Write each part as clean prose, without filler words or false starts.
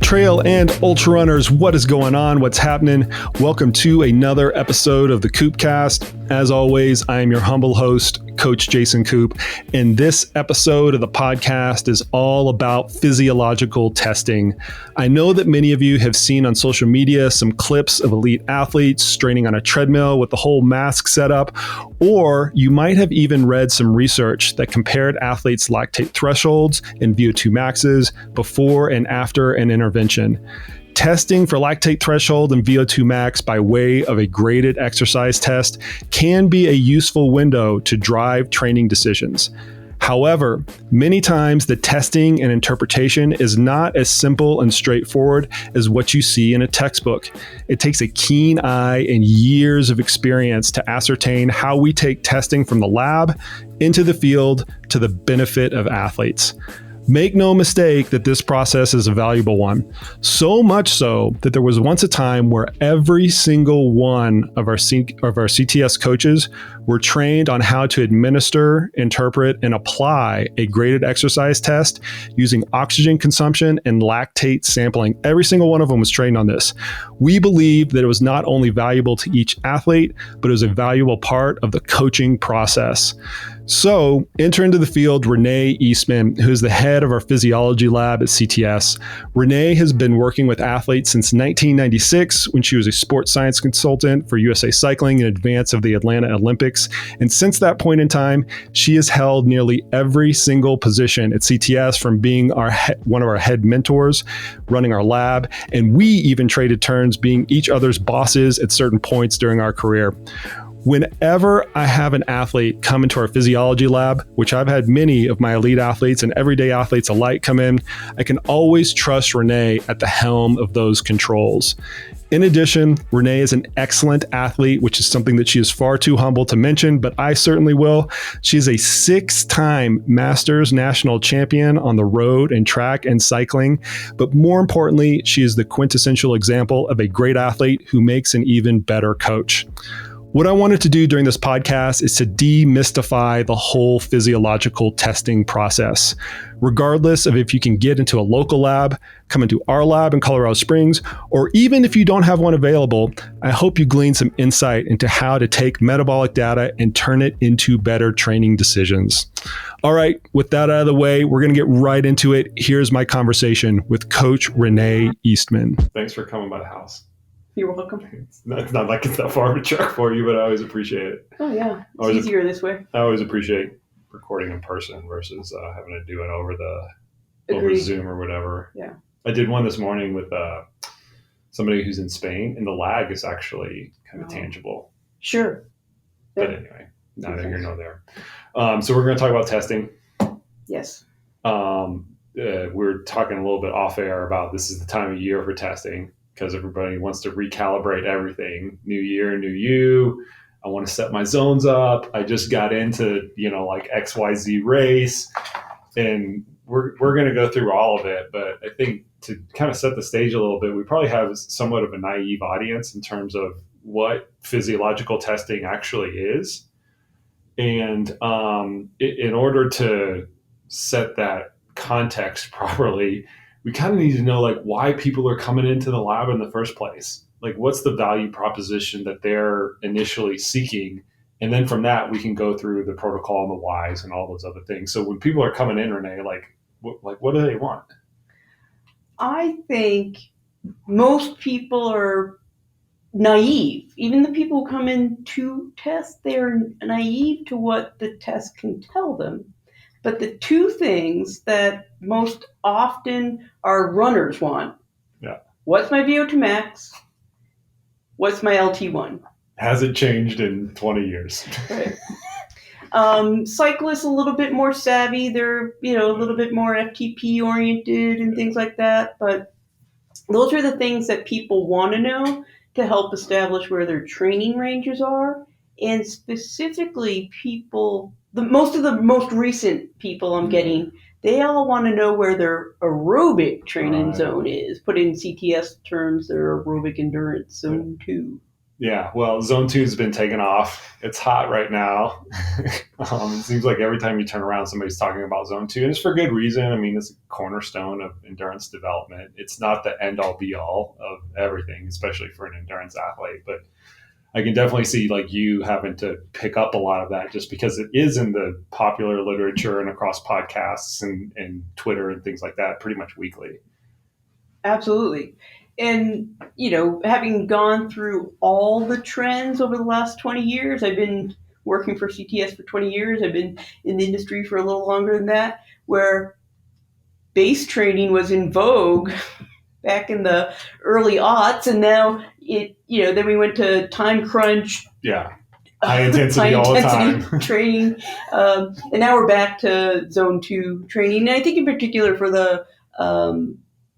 Trail and ultra runners, what is going on? What's happening? Welcome to another episode of the KoopCast. As always, I am your humble host, Coach Jason Koop, and this episode of the podcast is all about physiological testing. I know that many of you have seen on social media some clips of elite athletes straining on a treadmill with the whole mask setup, or you might have even read some research that compared athletes' lactate thresholds and VO2 maxes before and after an intervention. Testing for lactate threshold and VO2 max by way of a graded exercise test can be a useful window to drive training decisions. However, many times the testing and interpretation is not as simple and straightforward as what you see in a textbook. It takes a keen eye and years of experience to ascertain how we take testing from the lab into the field to the benefit of athletes. Make no mistake that this process is a valuable one. So much so that there was once a time where every single one of our CTS coaches were trained on how to administer, interpret, and apply a graded exercise test using oxygen consumption and lactate sampling. Every single one of them was trained on this. We believe that it was not only valuable to each athlete, but it was a valuable part of the coaching process. So enter into the field Renee Eastman, who is the head of our physiology lab at CTS. Renee has been working with athletes since 1996 when she was a sports science consultant for USA Cycling in advance of the Atlanta Olympics. And since that point in time, she has held nearly every single position at CTS, from being one of our head mentors, running our lab, and we even traded turns being each other's bosses at certain points during our career. Whenever I have an athlete come into our physiology lab, which I've had many of my elite athletes and everyday athletes alike come in, I can always trust Renee at the helm of those controls. In addition, Renee is an excellent athlete, which is something that she is far too humble to mention, but I certainly will. She's a 6-time Masters National Champion on the road and track and cycling. But more importantly, she is the quintessential example of a great athlete who makes an even better coach. What I wanted to do during this podcast is to demystify the whole physiological testing process. Regardless of if you can get into a local lab, come into our lab in Colorado Springs, or even if you don't have one available, I hope you glean some insight into how to take metabolic data and turn it into better training decisions. All right, with that out of the way, we're going to get right into it. Here's my conversation with Coach Renee Eastman. Thanks for coming by the house. You're welcome. It's not like it's that far of a trek for you, but I always appreciate it. Oh, yeah. It's easier this way. I always appreciate recording in person versus having to do it over Zoom or whatever. Yeah. I did one this morning with somebody who's in Spain, and the lag is actually kind of tangible. Sure. But anyway, neither here nor there. So we're going to talk about testing. Yes. We're talking a little bit off air about this is the time of year for testing, because everybody wants to recalibrate everything. New year, new you. I want to set my zones up. I just got into, like XYZ race. And we're going to go through all of it. But I think to kind of set the stage a little bit, we probably have somewhat of a naive audience in terms of what physiological testing actually is. And in order to set that context properly, we kind of need to know why people are coming into the lab in the first place. What's the value proposition that they're initially seeking? And then from that, we can go through the protocol and the whys and all those other things. So when people are coming in, Renee, what do they want? I think most people are naive. Even the people who come in to test, they're naive to what the test can tell them. But the two things that most often our runners want. Yeah. What's my VO2 max? What's my LT1? Hasn't changed in 20 years. Right. Cyclists a little bit more savvy. They're, a little bit more FTP oriented and things like that. But those are the things that people want to know to help establish where their training ranges are. And specifically the most recent people I'm getting, they all want to know where their aerobic training zone is. Put in CTS terms, their aerobic endurance zone 2. Yeah, well, Zone 2 has been taken off. It's hot right now. It seems like every time you turn around, somebody's talking about Zone 2, and it's for good reason. I mean, it's a cornerstone of endurance development. It's not the end-all, be-all of everything, especially for an endurance athlete. But I can definitely see like you having to pick up a lot of that just because it is in the popular literature and across podcasts and Twitter and things like that pretty much weekly. Absolutely. And, having gone through all the trends over the last 20 years, I've been working for CTS for 20 years. I've been in the industry for a little longer than that, where base training was in vogue back in the early aughts. And now then we went to time crunch. Yeah. High intensity all the time. Training. And now we're back to Zone 2 training. And I think in particular for the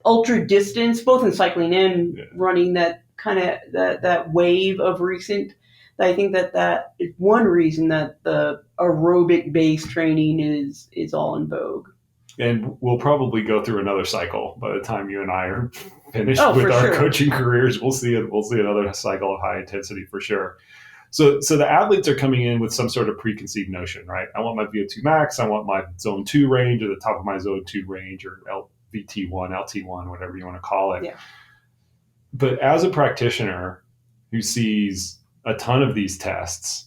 ultra distance, both in cycling and running, that kind of that wave of recent. I think that is one reason that the aerobic based training is all in vogue. And we'll probably go through another cycle by the time you and I are finished with our coaching careers. We'll see another cycle of high intensity for sure. So the athletes are coming in with some sort of preconceived notion, right? I want my VO2 max. I want my Zone 2 range, or the top of my Zone 2 range, or VT1, LT1, whatever you want to call it. Yeah. But as a practitioner who sees a ton of these tests,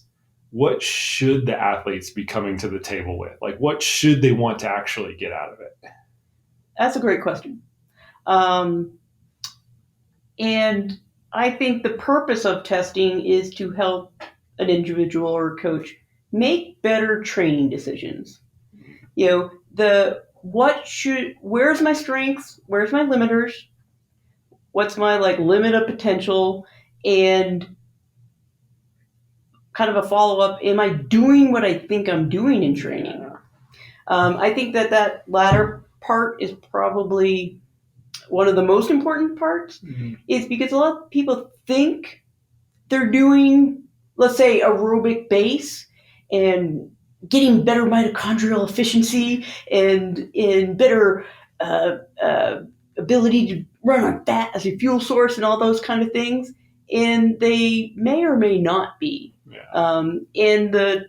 what should the athletes be coming to the table with? Like, what should they want to actually get out of it? That's a great question. And I think the purpose of testing is to help an individual or coach make better training decisions. Where's my strengths? Where's my limiters? What's my limit of potential? And kind of a follow-up, am I doing what I think I'm doing in training? I think that latter part is probably one of the most important parts, is because a lot of people think they're doing, let's say, aerobic base and getting better mitochondrial efficiency and better ability to run on fat as a fuel source and all those kind of things. And they may or may not be. Yeah. And the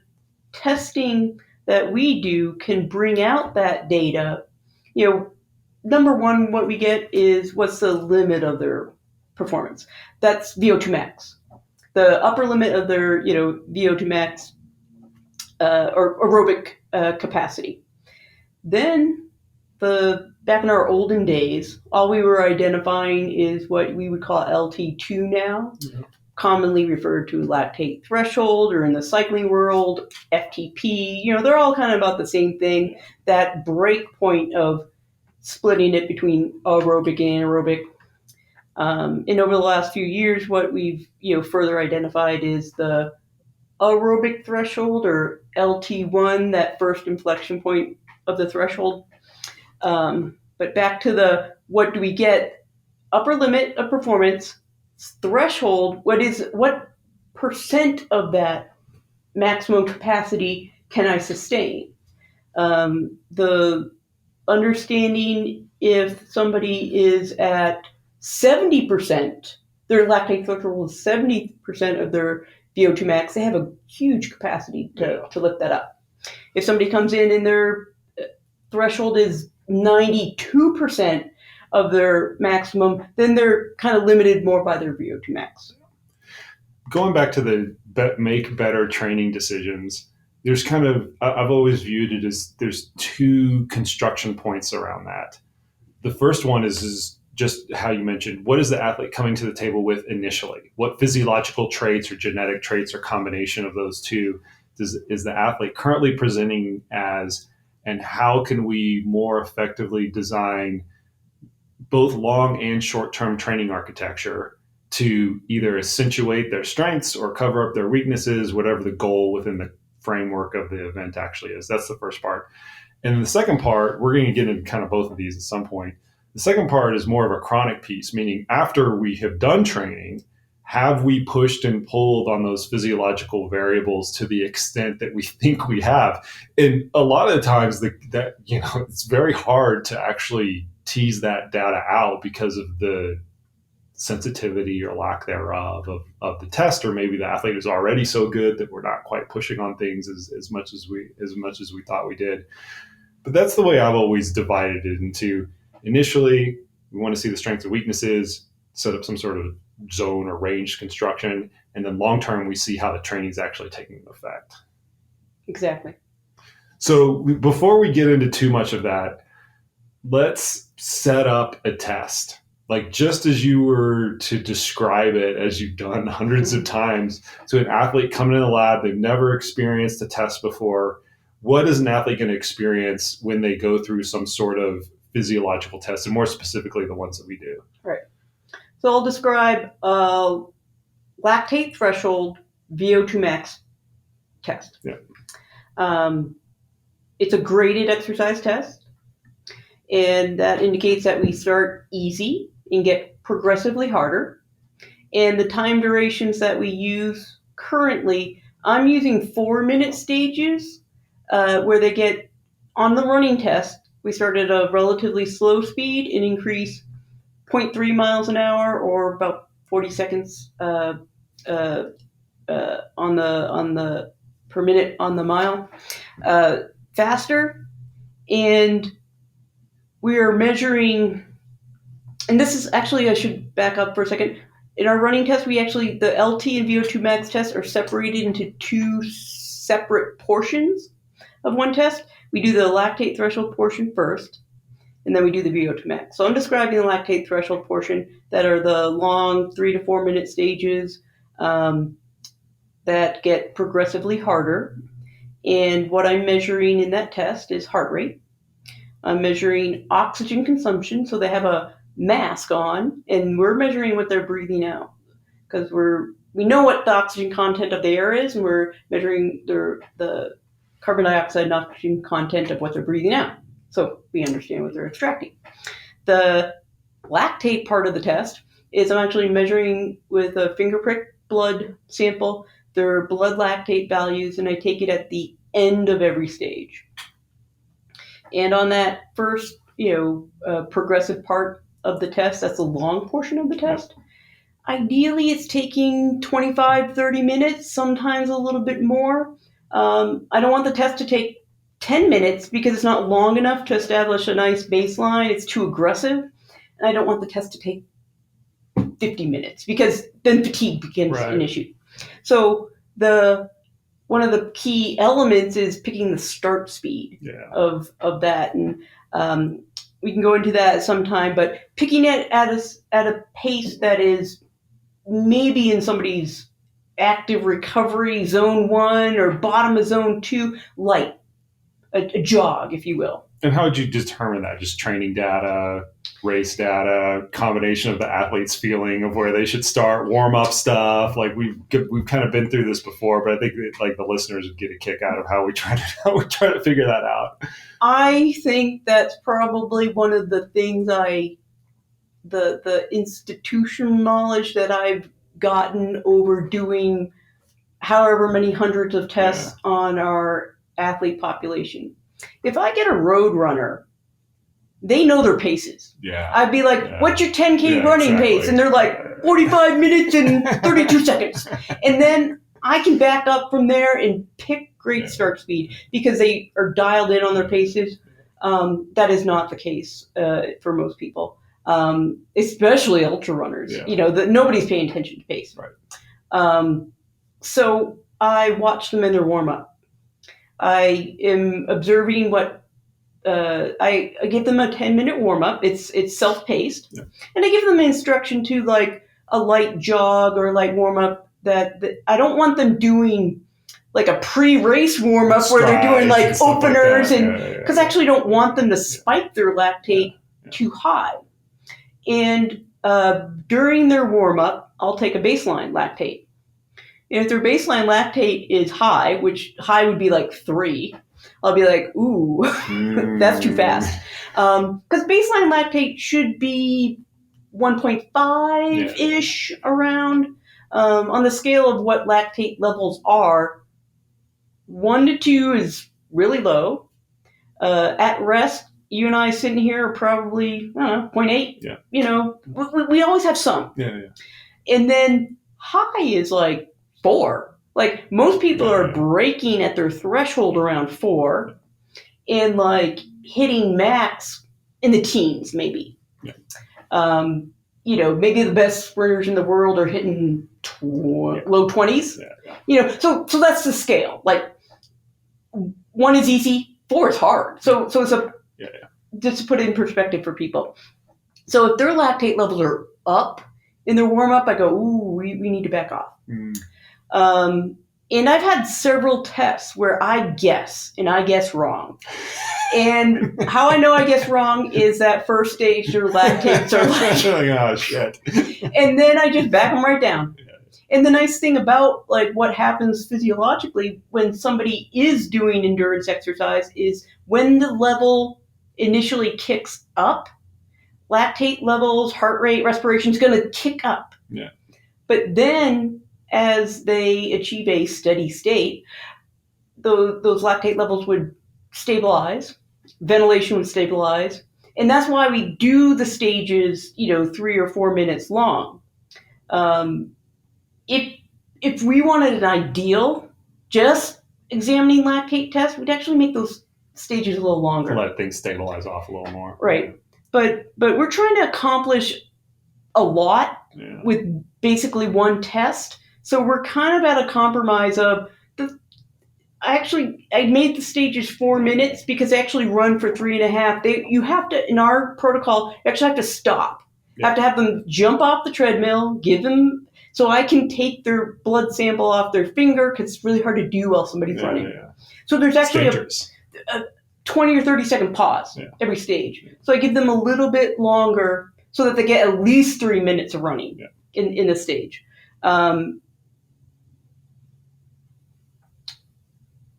testing that we do can bring out that data. Number one, what we get is what's the limit of their performance. That's VO2 max. The upper limit of their, VO2 max or aerobic capacity. Then back in our olden days, all we were identifying is what we would call LT2 now, commonly referred to lactate threshold, or in the cycling world, FTP. They're all kind of about the same thing, that break point of splitting it between aerobic and anaerobic. And over the last few years, what we've further identified is the aerobic threshold, or LT1, that first inflection point of the threshold. But back to what do we get? Upper limit of performance, threshold. What percent of that maximum capacity can I sustain? The understanding, if somebody is at 70%, their lactate threshold is 70% of their VO2 max, they have a huge capacity to lift that up. If somebody comes in and their threshold is 92% of their maximum, then they're kind of limited more by their VO2 max. Going back to the make better training decisions, there's I've always viewed it as there's two construction points around that. The first one is just how you mentioned, what is the athlete coming to the table with initially? What physiological traits or genetic traits or combination of those two is the athlete currently presenting as, and how can we more effectively design both long and short-term training architecture to either accentuate their strengths or cover up their weaknesses, whatever the goal within the framework of the event actually is. That's the first part. And the second part, we're going to get into kind of both of these at some point. The second part is more of a chronic piece, meaning after we have done training, have we pushed and pulled on those physiological variables to the extent that we think we have? And a lot of the times it's very hard to actually tease that data out because of the sensitivity or lack thereof of the test, or maybe the athlete is already so good that we're not quite pushing on things as much as we thought we did. But that's the way I've always divided it into. Initially, we want to see the strengths and weaknesses, set up some sort of zone or range construction, and then long term, we see how the training is actually taking effect. Exactly. So before we get into too much of that, let's set up a test. Like, just as you were to describe it, as you've done hundreds of times, to an athlete coming in the lab, they've never experienced a test before. What is an athlete going to experience when they go through some sort of physiological test, and more specifically, the ones that we do? Right. So I'll describe lactate threshold VO2 max test. Yeah. It's a graded exercise test, and that indicates that we start easy and get progressively harder. And the time durations that we use currently, I'm using 4-minute stages where they get on the running test. We start at a relatively slow speed and increase 0.3 miles an hour, or about 40 seconds on the per minute on the mile, faster. And we are measuring, and this is actually, I should back up for a second. In our running test, the LT and VO2 max tests are separated into 2 separate portions of one test. We do the lactate threshold portion first, and then we do the VO2 max. So I'm describing the lactate threshold portion, that are the long 3 to 4 minute stages that get progressively harder. And what I'm measuring in that test is heart rate. I'm measuring oxygen consumption, so they have a mask on, and we're measuring what they're breathing out, because we know what the oxygen content of the air is, and we're measuring the carbon dioxide and oxygen content of what they're breathing out, so we understand what they're extracting. The lactate part of the test is I'm actually measuring with a finger prick blood sample their blood lactate values, and I take it at the end of every stage. And on that first, progressive part of the test, that's the long portion of the test. Ideally, it's taking 25, 30 minutes, sometimes a little bit more. I don't want the test to take 10 minutes because it's not long enough to establish a nice baseline. It's too aggressive. And I don't want the test to take 50 minutes because then fatigue becomes an issue. So one of the key elements is picking the start speed of that. And we can go into that sometime, but picking it at a pace that is maybe in somebody's active recovery, zone 1 or bottom of zone 2, light, a jog, if you will. And how would you determine that? Just training data, race data, combination of the athlete's feeling of where they should start, warm up stuff. Like we've kind of been through this before, but I think like the listeners would get a kick out of how we try to figure that out. I think that's probably one of the things the institutional knowledge that I've gotten over doing however many hundreds of tests on our athlete population. If I get a road runner, they know their paces. Yeah. I'd be like, what's your 10K running pace? And they're like, 45 minutes and 32 seconds. And then I can back up from there and pick great start speed because they are dialed in on their paces. That is not the case for most people, especially ultra runners. Yeah. Nobody's paying attention to pace. Right. So I watch them in their warm-up. I am observing what I give them a 10-minute warm-up. It's self-paced, and I give them an instruction to like a light jog or light warm-up. That I don't want them doing like a pre-race warm-up where they're doing like openers, because I actually don't want them to spike their lactate too high. And during their warm-up, I'll take a baseline lactate. And if their baseline lactate is high, which high would be like 3, I'll be like, ooh, that's too fast. Because baseline lactate should be 1.5-ish around. On the scale of what lactate levels are, 1 to 2 is really low. At rest, you and I sitting here are probably, I don't know, 0.8. Yeah. You know, we always have some. Yeah. And then high is like 4. Like most people are breaking at their threshold around 4 and like hitting max in the teens, maybe. Yeah. You know, maybe the best sprinters in the world are hitting low 20s. Yeah. You know, so that's the scale. Like 1 is easy, 4 is hard. So it's a just to put it in perspective for people. So if their lactate levels are up in their warm up, I go, ooh, we need to back off. And I've had several tests where I guess wrong. And how I know I guess wrong is that first stage their lactates are like, oh shit. And then I just back them right down. And the nice thing about like what happens physiologically when somebody is doing endurance exercise is when the level initially kicks up, lactate levels, heart rate, respiration is going to kick up. Yeah. But then as they achieve a steady state, those lactate levels would stabilize, ventilation would stabilize, and that's why we do the stages, 3 or 4 minutes long. If we wanted an ideal, just examining lactate test, we'd actually make those stages a little longer. Let things stabilize off a little more. Right. But we're trying to accomplish a lot with basically one test. So we're kind of at a compromise of I made the stages 4 minutes because they actually run for 3.5. You have to, in our protocol, you actually have to stop. You have to have them jump off the treadmill, give them, so I can take their blood sample off their finger because it's really hard to do while somebody's running. Yeah. So there's actually a 20 or 30 second pause every stage. So I give them a little bit longer so that they get at least 3 minutes of running in the stage.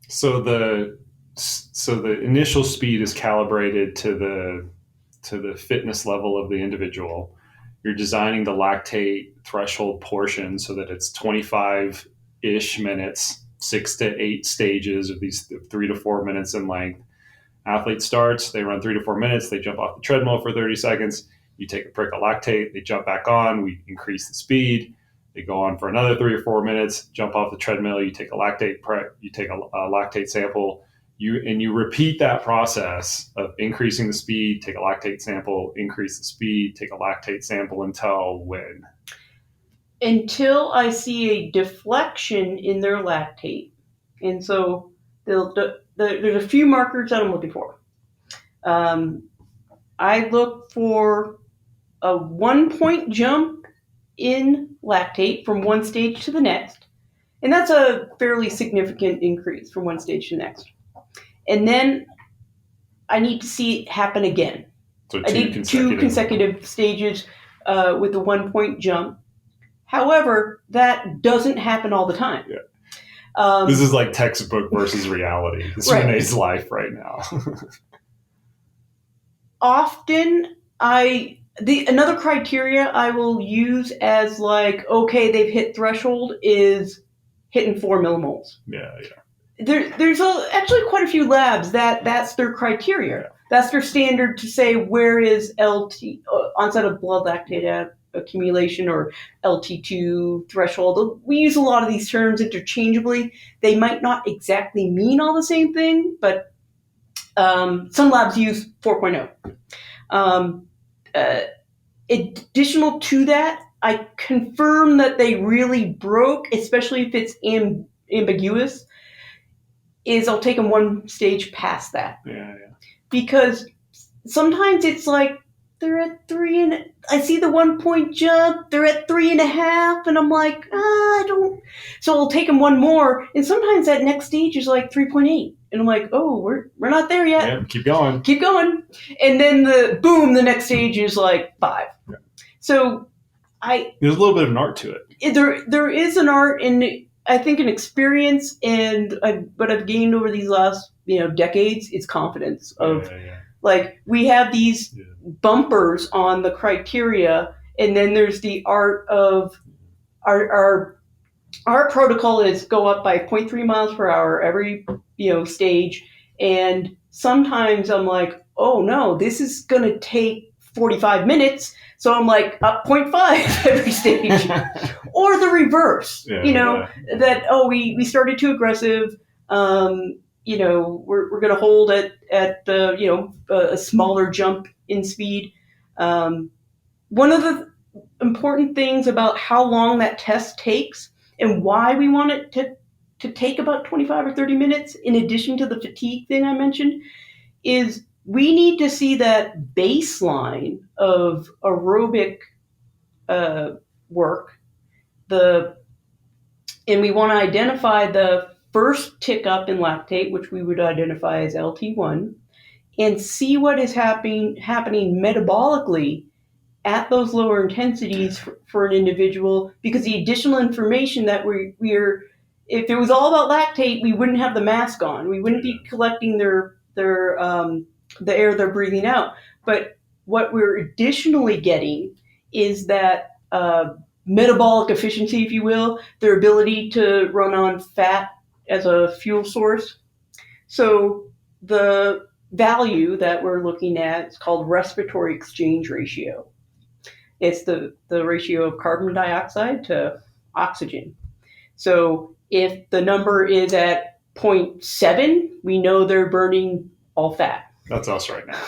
So the initial speed is calibrated to the fitness level of the individual. You're designing the lactate threshold portion so that it's 25-ish minutes, 6 to 8 stages of these 3 to 4 minutes in length. Athlete starts, they run 3 to 4 minutes, they jump off the treadmill for 30 seconds. You take a prick of lactate, they jump back on, we increase the speed. They go on for another 3 or 4 minutes, jump off the treadmill, you take a lactate lactate sample, you repeat that process of increasing the speed, take a lactate sample, increase the speed, take a lactate sample until when? Until I see a deflection in their lactate. And so there's a few markers that I'm looking for. I look for a 1-point jump in lactate from one stage to the next. And that's a fairly significant increase from one stage to the next. And then I need to see it happen again. So I need 2 consecutive stages with a 1-point jump. However, that doesn't happen all the time. Yeah. This is like textbook versus reality. This is Renee's life right now. Often, another criteria I will use as like, okay, they've hit threshold is hitting 4 millimoles. Yeah. There's actually quite a few labs that's their criteria. Yeah. That's their standard to say where is LT, onset of blood lactate accumulation, or LT2 threshold. We use a lot of these terms interchangeably. They might not exactly mean all the same thing, but some labs use 4.0. Additional to that, I confirm that they really broke, especially if it's ambiguous, is I'll take them 1 stage past that. Yeah. Because sometimes it's like they're at 3 and I see the 1-point jump, they're at 3.5, and I'm like, I don't. So I'll take them 1 more, and sometimes that next stage is like 3.8, and I'm like, oh, we're not there yet. Yeah, keep going, and then the next stage is like 5. Yeah. So there's a little bit of an art to it. There is an art, and I think an experience, and what I've gained over these last decades is confidence of. Yeah. Like, we have these bumpers on the criteria, and then there's the art of our protocol is go up by 0.3 miles per hour every stage, and sometimes I'm like, oh no, this is going to take 45 minutes. So I'm like up 0.5 every stage. Or the reverse, that, we started too aggressive. We're going to hold at a smaller jump in speed. One of the important things about how long that test takes and why we want it to take about 25 or 30 minutes, in addition to the fatigue thing I mentioned, is we need to see that baseline of aerobic work, and we want to identify the first tick up in lactate, which we would identify as LT1, and see what is happening metabolically at those lower intensities for an individual, because the additional information that we're if it was all about lactate, we wouldn't have the mask on. We wouldn't be collecting their the air they're breathing out. But what we're additionally getting is that metabolic efficiency, if you will, their ability to run on fat as a fuel source. So the value that we're looking at is called respiratory exchange ratio. It's the ratio of carbon dioxide to oxygen. So if the number is at 0.7, we know they're burning all fat. That's us right now.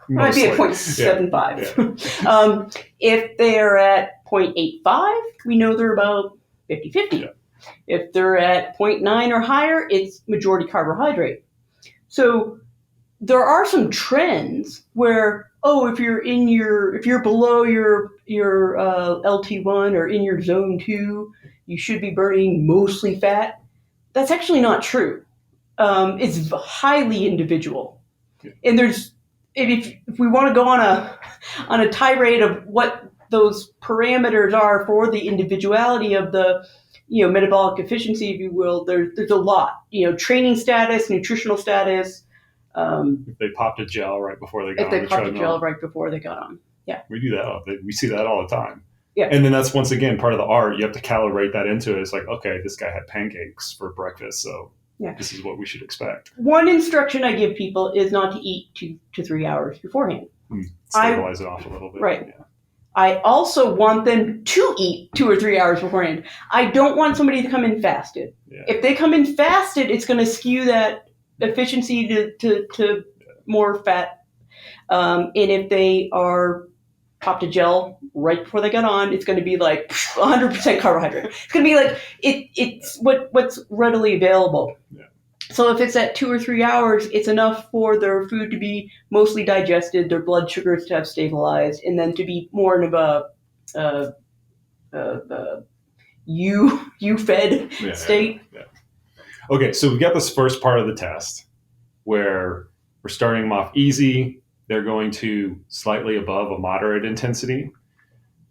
Might be at 0.75. If they're at 0.85, we know they're about 50-50. Yeah. If they're at 0.9 or higher, it's majority carbohydrate. So there are some trends where, if you're below your LT1 or in your zone 2, you should be burning mostly fat. That's actually not true. It's highly individual. Yeah. And if we want to go on a tirade of what those parameters are for the individuality of the metabolic efficiency, if you will, there's a lot. Training status, nutritional status. If they popped a gel right before they got on the treadmill. If they popped a gel right before they got on. Yeah. We do that. We see that all the time. Yeah. And then that's, once again, part of the art. You have to calibrate that into it. It's like, okay, this guy had pancakes for breakfast, so this is what we should expect. One instruction I give people is not to eat 2 to 3 hours beforehand. Stabilize it off a little bit. Right. Yeah. I also want them to eat 2 or 3 hours beforehand. I don't want somebody to come in fasted. Yeah. If they come in fasted, it's going to skew that efficiency to more fat. And if they are popped a gel right before they got on, it's going to be like 100% carbohydrate. It's going to be like it's what's readily available. Yeah. So if it's at 2 or 3 hours, it's enough for their food to be mostly digested, their blood sugars to have stabilized, and then to be more in a you-fed state. Yeah. Okay, so we've got this first part of the test where we're starting them off easy. They're going to slightly above a moderate intensity.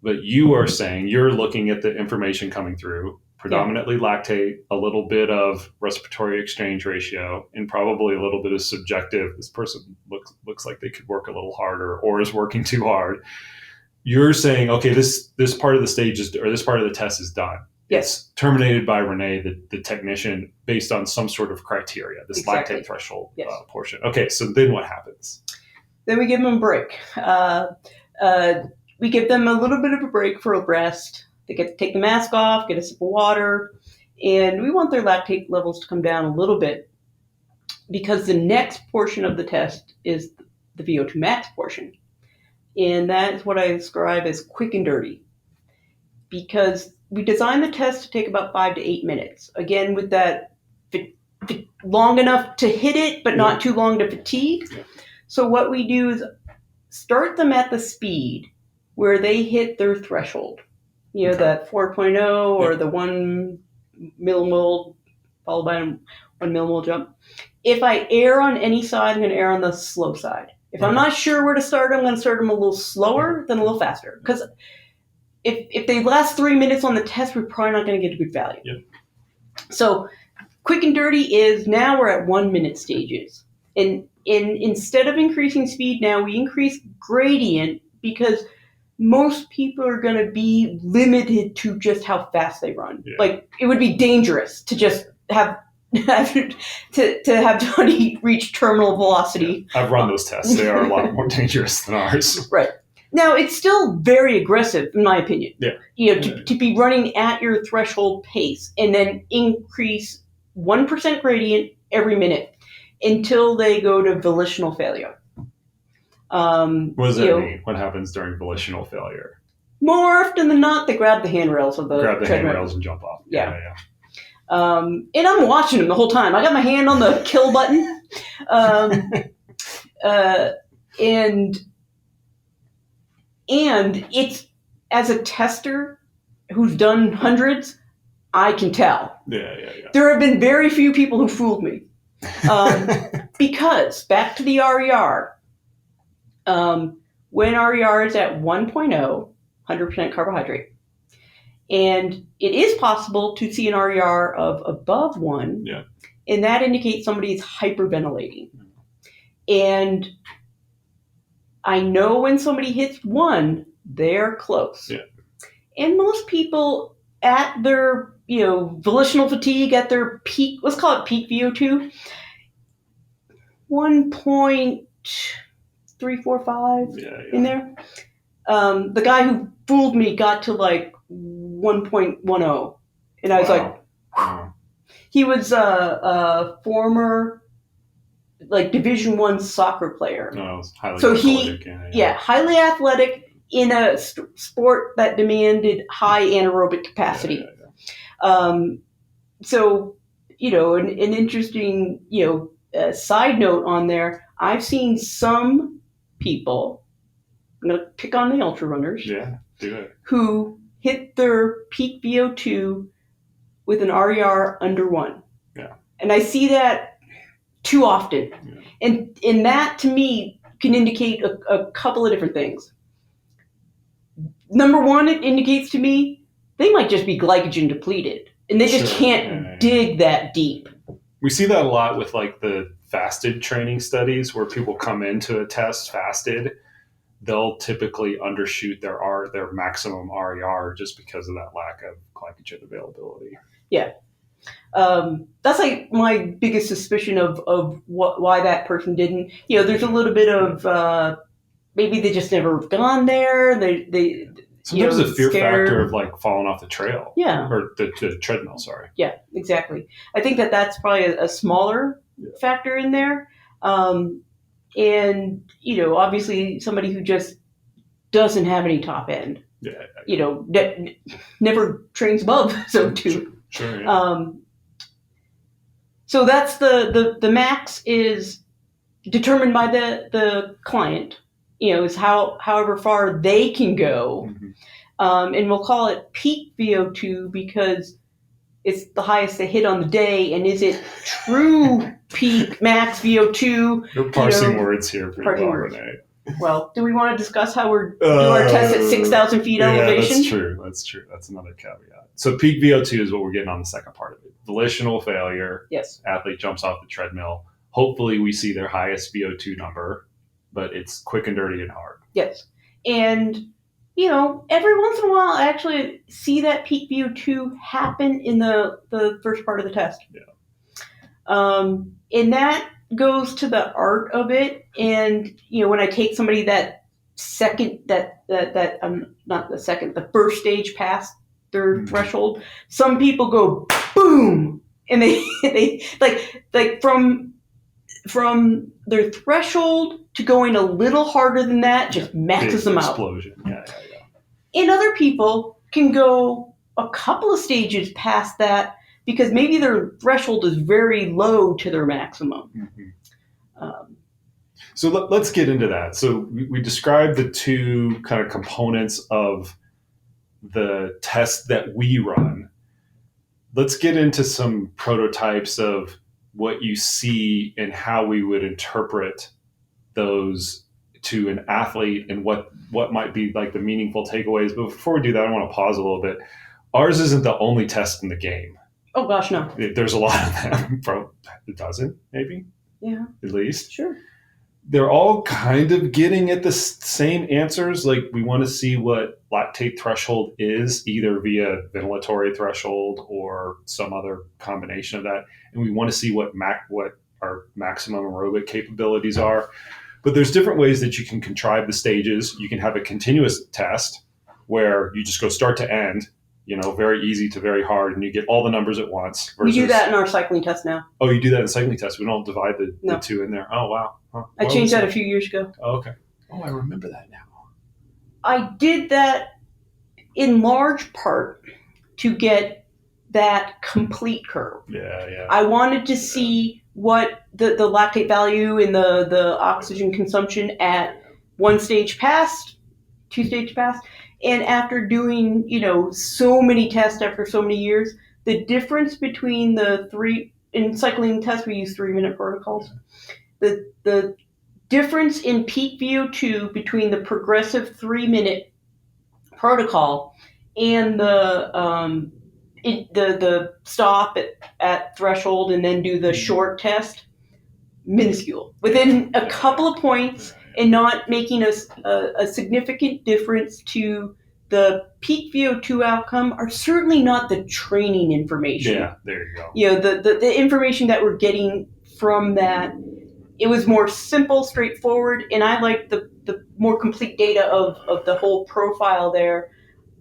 But you are saying you're looking at the information coming through, predominantly lactate, a little bit of respiratory exchange ratio, and probably a little bit of subjective. This person looks like they could work a little harder or is working too hard. You're saying, okay, this part of the stage this part of the test is done. Yes. It's terminated by Renee, the technician, based on some sort of criteria, this lactate threshold portion. Okay, so then what happens? Then we give them a break. We give them a little bit of a break for a rest. They get to take the mask off, get a sip of water, and we want their lactate levels to come down a little bit, because the next portion of the test is the VO2 max portion. And that is what I describe as quick and dirty, because we designed the test to take about 5 to 8 minutes. Again, with that long enough to hit it, but not too long to fatigue. Yeah. So what we do is start them at the speed where they hit their threshold. That 4.0 or the 1 millimole followed by a 1 millimole jump. If I err on any side, I'm going to err on the slow side. If I'm not sure where to start, I'm going to start them a little slower than a little faster. Because if they last 3 minutes on the test, we're probably not going to get a good value. Yep. So quick and dirty is now we're at 1 minute stages. And instead of increasing speed now, we increase gradient, because most people are going to be limited to just how fast they run. Yeah. Like, it would be dangerous to just have to have somebody reach terminal velocity. Yeah. I've run those tests. They are a lot more dangerous than ours. Right. Now, it's still very aggressive, in my opinion. Yeah. To be running at your threshold pace and then increase 1% gradient every minute until they go to volitional failure. What does that mean? What happens during volitional failure? More often than not, they grab the handrails of the Grab the handrails and jump off. Yeah. And I'm watching them the whole time. I got my hand on the kill button. And it's, as a tester who's done hundreds, I can tell. Yeah. There have been very few people who fooled me. Because, back to the RER, when RER is at 1.0, 100% carbohydrate, and it is possible to see an RER of above 1, and that indicates somebody is hyperventilating. And I know when somebody hits 1, they're close. Yeah. And most people at their, volitional fatigue, at their peak, let's call it peak VO2, 1.345 in there. The guy who fooled me got to like 1.10. And I was like, he was a former Division I soccer player. No, it was highly athletic. Highly athletic in a sport that demanded high anaerobic capacity. So, an interesting, side note on there, I've seen some people, I'm going to pick on the ultra runners. Yeah, do it. Who hit their peak VO2 with an RER under 1. Yeah. And I see that too often. Yeah. And that, to me, can indicate a couple of different things. Number one, it indicates to me they might just be glycogen depleted, and they just can't dig that deep. We see that a lot with the fasted training studies where people come into a test fasted. They'll typically undershoot their maximum RER just because of that lack of glycogen availability. Yeah. That's my biggest suspicion of why that person didn't. There's a little bit of maybe they just never gone there. They sometimes a fear factor of falling off the trail. Yeah. Or the treadmill, sorry. Yeah, exactly. I think that's probably a smaller factor in there. And, obviously somebody who just doesn't have any top end. Yeah. Never trains above zone 2. Sure. Yeah. So that's the max is determined by the client, is however far they can go. Mm-hmm. And we'll call it peak VO2 because it's the highest they hit on the day. And is it true peak max VO2? You're parsing words here pretty well, Renee. Well, do we want to discuss how we're doing our test at 6,000 feet elevation? That's true. That's another caveat. So peak VO2 is what we're getting on the second part of it. Volitional failure. Yes. Athlete jumps off the treadmill. Hopefully we see their highest VO2 number, but it's quick and dirty and hard. Yes. And, every once in a while I actually see that peak VO2 happen in the first part of the test. Yeah. And that goes to the art of it. And, when I take somebody that second, the first stage past their threshold, some people go boom, and they from their threshold to going a little harder than that just maxes them out. Explosion. Yeah. And other people can go a couple of stages past that because maybe their threshold is very low to their maximum. Mm-hmm. So let's get into that. So we described the two kind of components of the test that we run. Let's get into some prototypes of what you see and how we would interpret those to an athlete and what might be the meaningful takeaways. But before we do that, I want to pause a little bit. Ours isn't the only test in the game. Oh gosh, no. There's a lot of them, from a dozen, maybe. Yeah. At least. Sure. they're all kind of getting at the same answers. Like we want to see what lactate threshold is, either via ventilatory threshold or some other combination of that. And we want to see what our maximum aerobic capabilities are. But there's different ways that you can contrive the stages. You can have a continuous test where you just go start to end, very easy to very hard, and you get all the numbers at once. We do that in our cycling test now. Oh, you do that in the cycling test. We don't divide the two in there. Oh, wow. Huh. I changed that a few years ago. Oh, okay. Oh, I remember that now. I did that in large part to get that complete curve. Yeah. I wanted to see what the lactate value and the oxygen consumption at one stage passed, two stage passed. And after doing, so many tests after so many years, the difference between in cycling tests, we use 3-minute protocols. The difference in peak VO2 between the progressive 3-minute protocol and the stop at threshold and then do the short test, minuscule. Within a couple of points, and not making a significant difference to the peak VO2 outcome are certainly not the training information. Yeah, there you go. The information that we're getting from that, it was more simple, straightforward, and I like the more complete data of the whole profile there.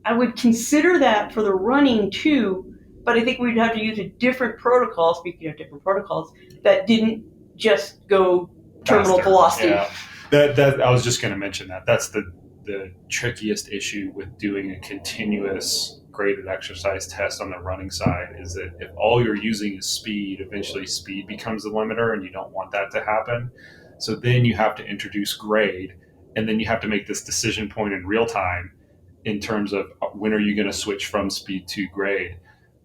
I would consider that for the running too, but I think we'd have to use a different protocol, speaking of different protocols, that didn't just go terminal faster velocity. Yeah. That I was just going to mention that. That's the trickiest issue with doing a continuous graded exercise test on the running side, is that if all you're using is speed, eventually speed becomes the limiter, and you don't want that to happen. So then you have to introduce grade, and then you have to make this decision point in real time in terms of when are you going to switch from speed to grade.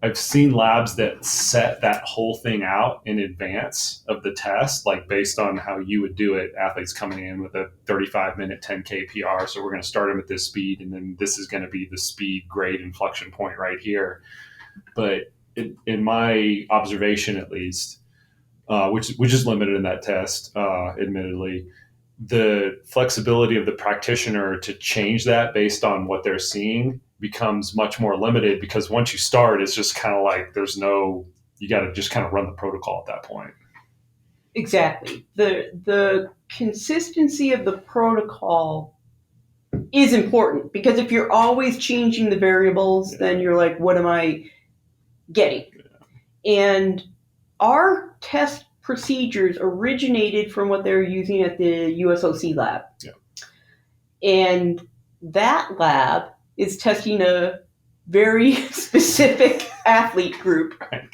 I've seen labs that set that whole thing out in advance of the test, like based on how you would do it, athletes coming in with a 35-minute 10K PR. So we're going to start them at this speed, and then this is going to be the speed grade inflection point right here. But in my observation, at least, which is limited in that test, admittedly, the flexibility of the practitioner to change that based on what they're seeing becomes much more limited, because once you start, it's just kind of like you got to just kind of run the protocol at that point. Exactly. The consistency of the protocol is important, because if you're always changing the variables, then you're like, what am I getting? Yeah. And our test procedures originated from what they're using at the USOC lab. Yeah. And that lab is testing a very specific athlete group. Right.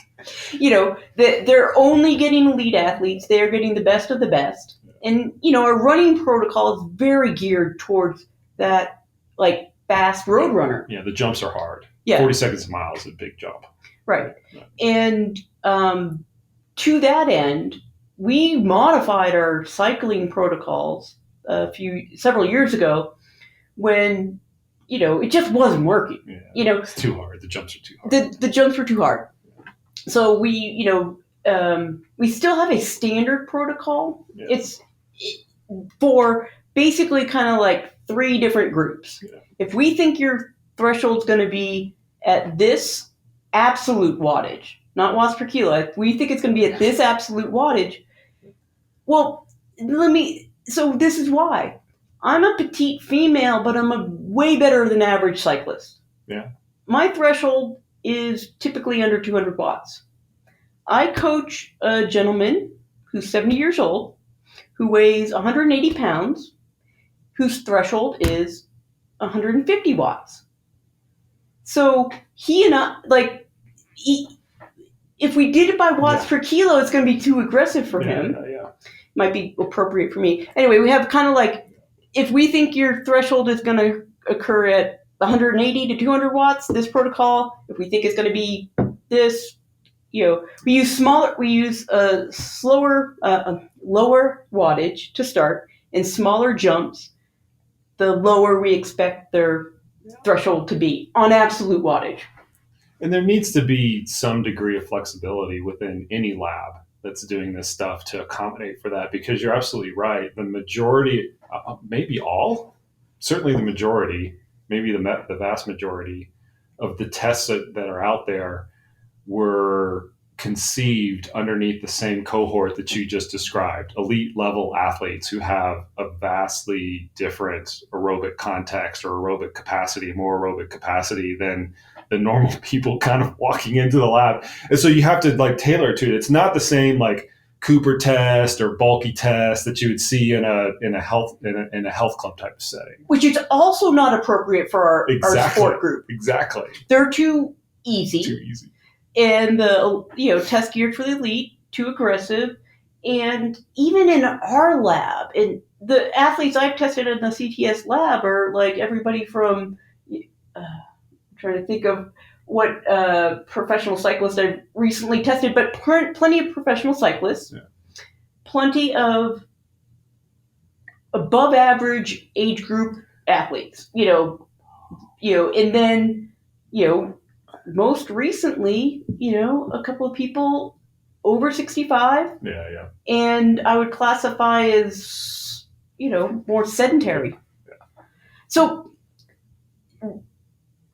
They're only getting elite athletes. They're getting the best of the best. And, a running protocol is very geared towards that, like, fast road runner. Yeah, the jumps are hard. Yeah. 40 seconds a mile is a big jump. Right. Yeah. And to that end, we modified our cycling protocols several years ago when, it just wasn't working. Yeah, it's too hard. The jumps are too hard. The jumps were too hard. So we still have a standard protocol. Yeah. It's for basically kind of like 3 different groups. Yeah. If we think your threshold's going to be at this absolute wattage, not watts per kilo, if we think it's going to be at this absolute wattage, well, so this is why. I'm a petite female, but I'm a way better than average cyclist. Yeah. My threshold is typically under 200 watts. I coach a gentleman who's 70 years old, who weighs 180 pounds, whose threshold is 150 watts. So he and I, if we did it by watts per kilo, it's going to be too aggressive for him. Yeah. Might be appropriate for me. Anyway, we have kind of like, if we think your threshold is going to occur at 180 to 200 watts, this protocol, if we think it's going to be this, we use a lower wattage to start, and smaller jumps, the lower we expect their threshold to be on absolute wattage. And there needs to be some degree of flexibility within any lab. that's doing this stuff to accommodate for that, because you're absolutely right. The majority, maybe all, certainly the majority, maybe the vast majority of the tests that are out there were conceived underneath the same cohort that you just described, elite level athletes who have a vastly different aerobic context or aerobic capacity, more aerobic capacity than the normal people kind of walking into the lab. And so you have to like tailor it to it. It's not the same like Cooper test or bulky test that you would see in a health club type of setting, which is also not appropriate for our sport group. Exactly. They're too easy. Too easy. And the test geared for the elite, too aggressive. And even in our lab, and the athletes I've tested in the CTS lab are like everybody from, I'm trying to think of what professional cyclists I've recently tested, but plenty of professional cyclists, plenty of above average age group athletes, and then, most recently, a couple of people over 65. Yeah. And I would classify as, more sedentary. Yeah. So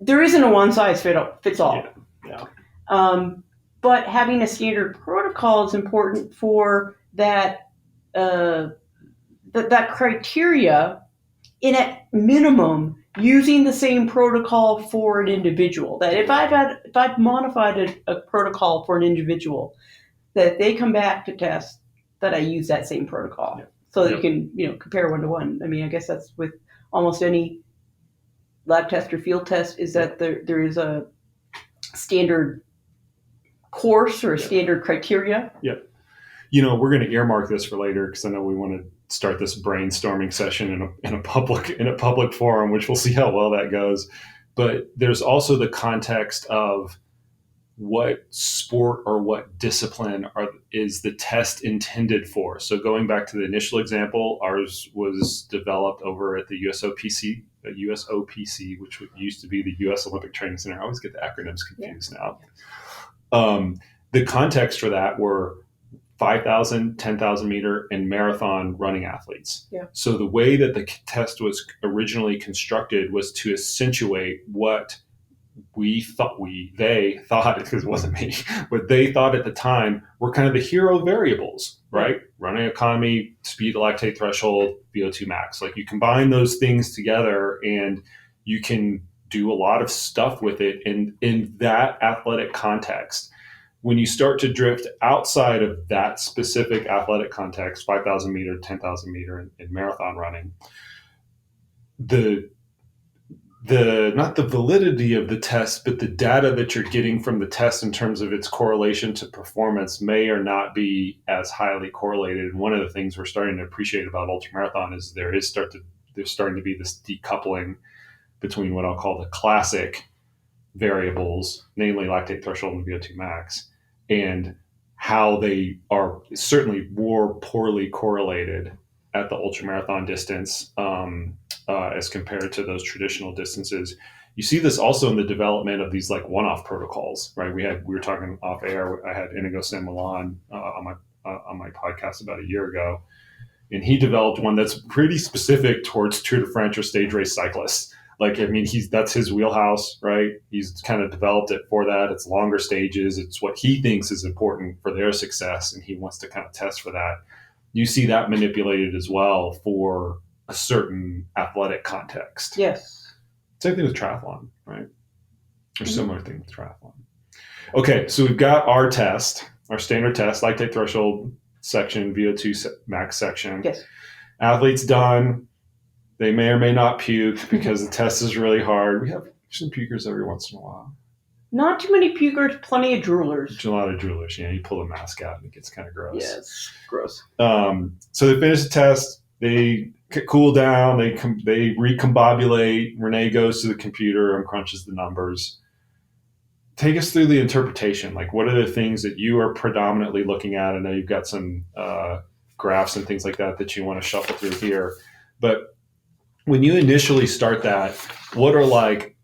there isn't a one size fits all. Yeah. But having a standard protocol is important for that that criteria, in at minimum using the same protocol for an individual. That if I've modified a protocol for an individual, that they come back to test, that I use that same protocol, so that you can compare 1-to-1. I mean, I guess that's with almost any lab test or field test, is that there is a standard course or a standard criteria. Yep. We're going to earmark this for later, because I know we want to start this brainstorming session in a public forum, which we'll see how well that goes. But there's also the context of what sport or what discipline is the test intended for. So going back to the initial example, ours was developed over at the USOPC, which used to be the U.S. Olympic Training Center. I always get the acronyms confused now. The context for that were 5,000, 10,000 meter, and marathon running athletes. Yeah. So the way that the test was originally constructed was to accentuate what they thought, because it wasn't me, what they thought at the time were kind of the hero variables, right? Running economy, speed, lactate threshold, VO2 max. Like, you combine those things together and you can do a lot of stuff with it in that athletic context. When you start to drift outside of that specific athletic context, 5,000 meter, 10,000 meter, and marathon running, not the validity of the test, but the data that you're getting from the test in terms of its correlation to performance may or not be as highly correlated. And one of the things we're starting to appreciate about ultramarathon is there's starting to be this decoupling between what I'll call the classic variables, namely lactate threshold and VO2 max, and how they are certainly more poorly correlated at the ultramarathon distance as compared to those traditional distances. You see this also in the development of these like one-off protocols, right? We were talking off air. I had Inigo San Milan on my podcast about a year ago, and he developed one that's pretty specific towards Tour de France or stage race cyclists. Like, I mean, that's his wheelhouse, right? He's kind of developed it for that. It's longer stages. It's what he thinks is important for their success, and he wants to kind of test for that. You see that manipulated as well for a certain athletic context. Yes. Same thing with triathlon, right? Or similar thing with triathlon. Okay, so we've got our test, our standard test, lactate threshold section, VO2 max section. Yes. Athlete's done. They may or may not puke because the test is really hard. We have some pukers every once in a while. Not too many pukers, plenty of droolers. A lot of droolers. You pull a mask out and it gets kind of gross. Yes, gross. So they finish the test. They cool down. They recombobulate. Renee goes to the computer and crunches the numbers. Take us through the interpretation. Like, what are the things that you are predominantly looking at? I know you've got some graphs and things like that you want to shuffle through here. But when you initially start that, what are like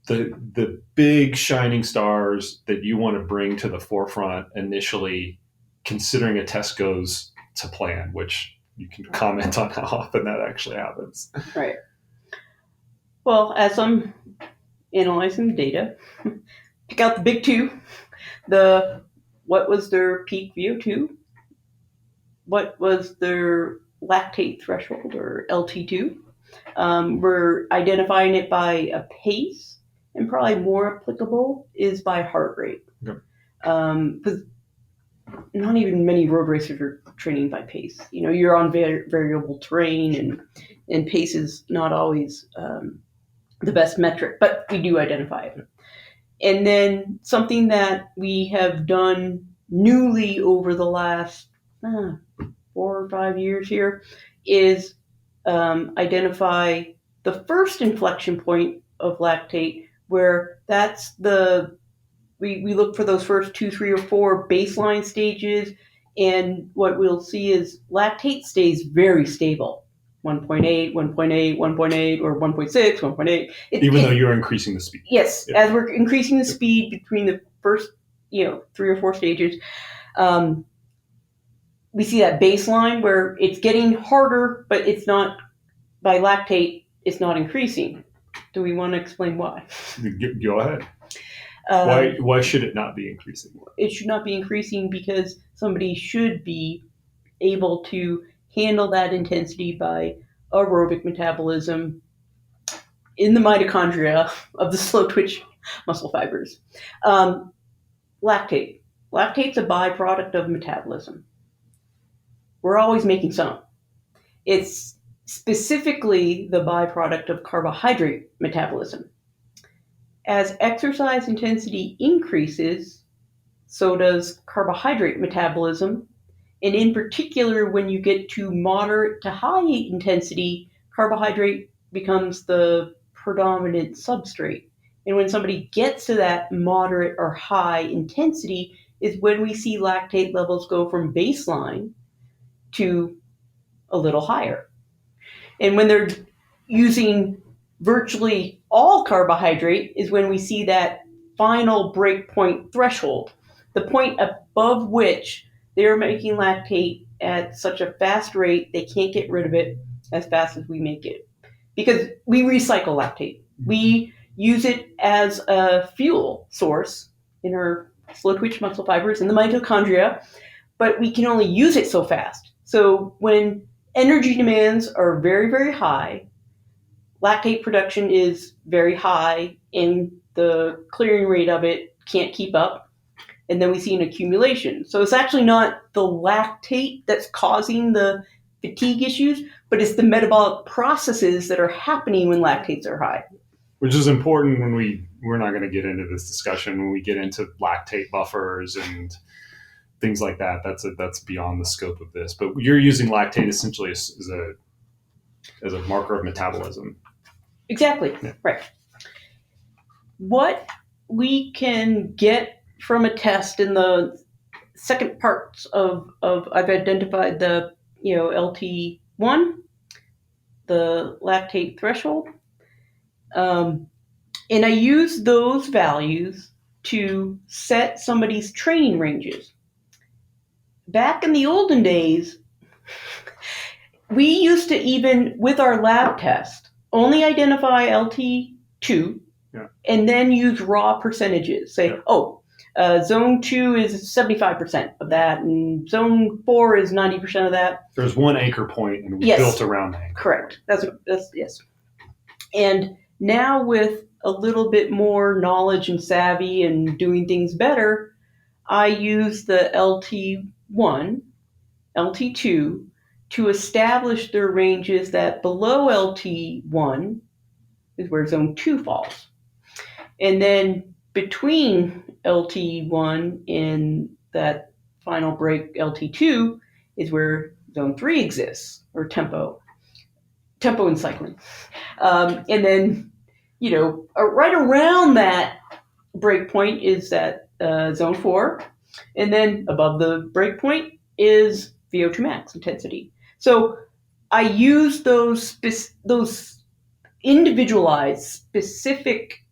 the big shining stars that you want to bring to the forefront initially considering a test goes to plan, which you can comment on how often that actually happens. Right. Well, as I'm analyzing data, pick out the big two. What was their peak VO2? What was their lactate threshold, or LT2? We're identifying it by a pace, and probably more applicable is by heart rate. Okay. Because not even many road racers are training by pace. You're on variable terrain, and pace is not always the best metric, but we do identify it. And then something that we have done newly over the last 4 or 5 years here is identify the first inflection point of lactate, where we look for those first 2, 3, or 4 baseline stages, and what we'll see is lactate stays very stable. 1.8, 1.8, 1.8, or 1.6, 1.8. Even though you're increasing the speed. Yes, as we're increasing the speed between the first 3 or 4 stages, we see that baseline where it's getting harder, but it's not, by lactate, it's not increasing. Do we want to explain why? Go ahead. Why should it not be increasing? It should not be increasing because somebody should be able to handle that intensity by aerobic metabolism in the mitochondria of the slow twitch muscle fibers. Lactate. Lactate's a byproduct of metabolism. We're always making some. It's specifically the byproduct of carbohydrate metabolism. As exercise intensity increases, so does carbohydrate metabolism. And in particular, when you get to moderate to high intensity, carbohydrate becomes the predominant substrate. And when somebody gets to that moderate or high intensity is when we see lactate levels go from baseline to a little higher. And when they're using virtually all carbohydrate is when we see that final breakpoint threshold, the point above which they're making lactate at such a fast rate they can't get rid of it as fast as we make it. Because we recycle lactate. We use it as a fuel source in our slow twitch muscle fibers in the mitochondria, but we can only use it so fast. So when energy demands are very, very high, lactate production is very high, and the clearing rate of it can't keep up. And then we see an accumulation. So it's actually not the lactate that's causing the fatigue issues, but it's the metabolic processes that are happening when lactates are high. Which is important when we're not going to get into this discussion when we get into lactate buffers and things like that. That's beyond the scope of this. But you're using lactate essentially as a marker of metabolism. Exactly. Yeah. Right. What we can get from a test in the second parts of I've identified the LT1, the lactate threshold, and I use those values to set somebody's training ranges. Back in the olden days, we used to, even with our lab test, only identify LT2 and then use raw percentages. Say, zone 2 is 75% of that, and zone 4 is 90% of that. There's one anchor point, and we built around that. Correct. That's yes. And now with a little bit more knowledge and savvy and doing things better, I use the LT1, LT2 to establish their ranges that below LT1 is where zone 2 falls. And then between LT1 and that final break LT2 is where zone 3 exists, or tempo in cycling. And then, right around that break point is that zone 4. And then above the break point is VO2 max intensity. So I use those individualized, specific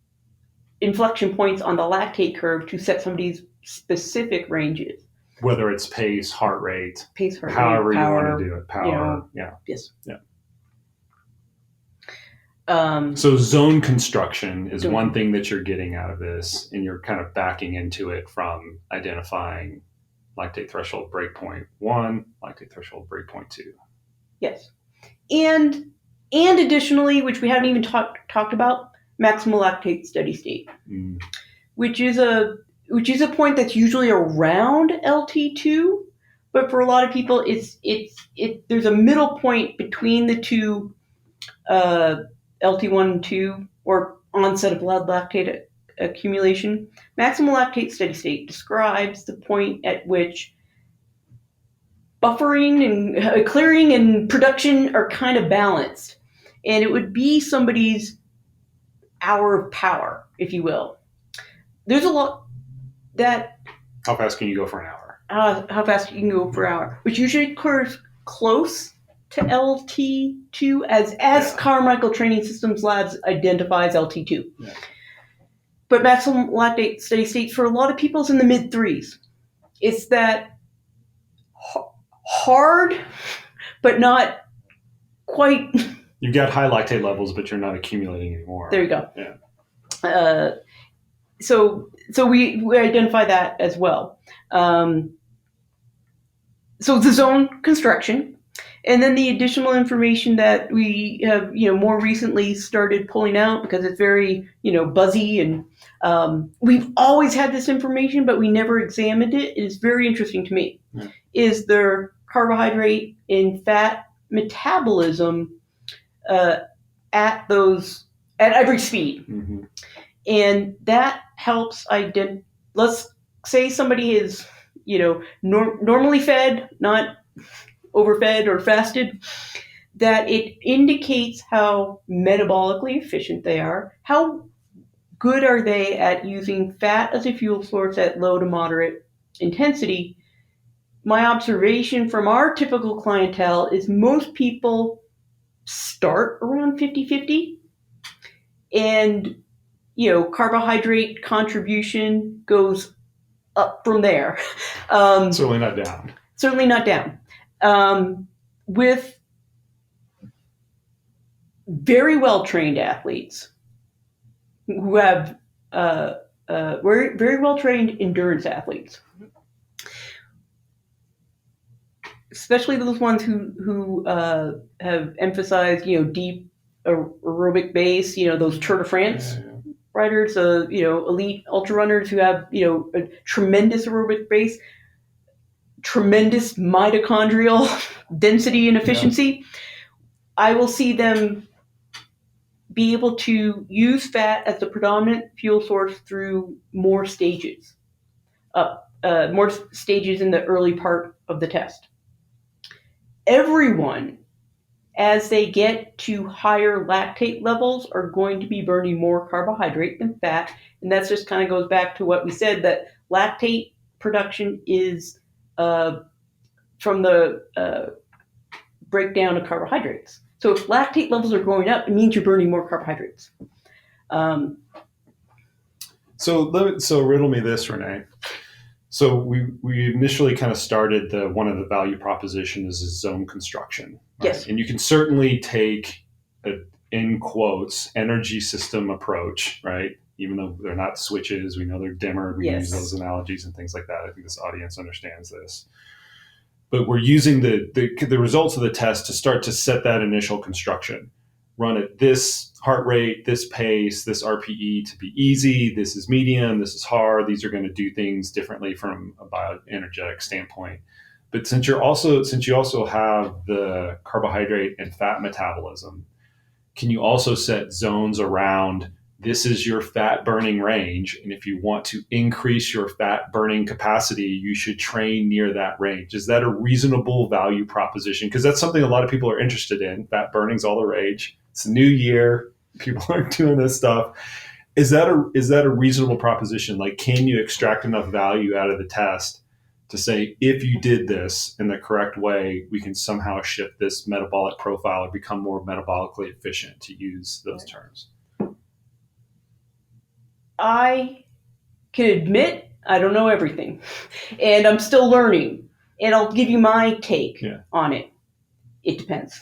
inflection points on the lactate curve to set some of these specific ranges. Whether it's pace, heart rate, however you power, want to do it, power. Yes. Yeah. So zone construction is one thing that you're getting out of this, and you're kind of backing into it from identifying lactate threshold breakpoint 1, lactate threshold breakpoint 2. Yes. And additionally, which we haven't even talked about, maximal lactate steady state, which is a point that's usually around LT2, but for a lot of people, there's a middle point between the two, LT1 and 2, or onset of blood lactate accumulation. Maximal lactate steady state describes the point at which buffering and clearing and production are kind of balanced. And it would be somebody's hour of power, if you will. There's a lot that... How fast can you go for an hour? How fast you can go per hour, which usually occurs close to LT2 as Carmichael Training Systems Labs identifies LT2. Yeah. But maximum lactate steady state for a lot of people is in the mid 3s. It's that hard, but not quite. You've got high lactate levels, but you're not accumulating anymore. There you go. Yeah. So we identify that as well. So the zone construction, and then the additional information that we have, more recently started pulling out because it's very, buzzy, and we've always had this information, but we never examined it. It is very interesting to me. Yeah. Is their carbohydrate and fat metabolism at every speed. Mm-hmm. And that helps let's say somebody is, normally fed, not overfed or fasted, that it indicates how metabolically efficient they are. How good are they at using fat as a fuel source at low to moderate intensity? My observation from our typical clientele is most people start around 50-50, and carbohydrate contribution goes up from there. Certainly not down. Certainly not down. With very well-trained athletes who have very well-trained endurance athletes, especially those ones who have emphasized, deep aerobic base, those Tour de France riders, elite ultra runners who have, a tremendous aerobic base, tremendous mitochondrial density and efficiency. Yeah. I will see them be able to use fat as the predominant fuel source through more stages in the early part of the test. Everyone, as they get to higher lactate levels, are going to be burning more carbohydrate than fat. And that just kind of goes back to what we said, that lactate production is from the breakdown of carbohydrates. So if lactate levels are going up, it means you're burning more carbohydrates. So riddle me this, Renee. So we initially kind of started one of the value propositions is zone construction. Right? Yes. And you can certainly take in quotes, energy system approach, right? Even though they're not switches, we know they're dimmer. We use those analogies and things like that. I think this audience understands this. But we're using the results of the test to start to set that initial construction. Run at this heart rate, this pace, this RPE to be easy. This is medium. This is hard. These are going to do things differently from a bioenergetic standpoint. But since you also have the carbohydrate and fat metabolism, can you also set zones around this is your fat burning range? And if you want to increase your fat burning capacity, you should train near that range. Is that a reasonable value proposition? Because that's something a lot of people are interested in. Fat burning's all the rage. It's a new year. People are doing this stuff. Is that a reasonable proposition? Like, can you extract enough value out of the test to say, if you did this in the correct way, we can somehow shift this metabolic profile or become more metabolically efficient, to use those terms? I can admit I don't know everything, and I'm still learning. And I'll give you my take on it. It depends.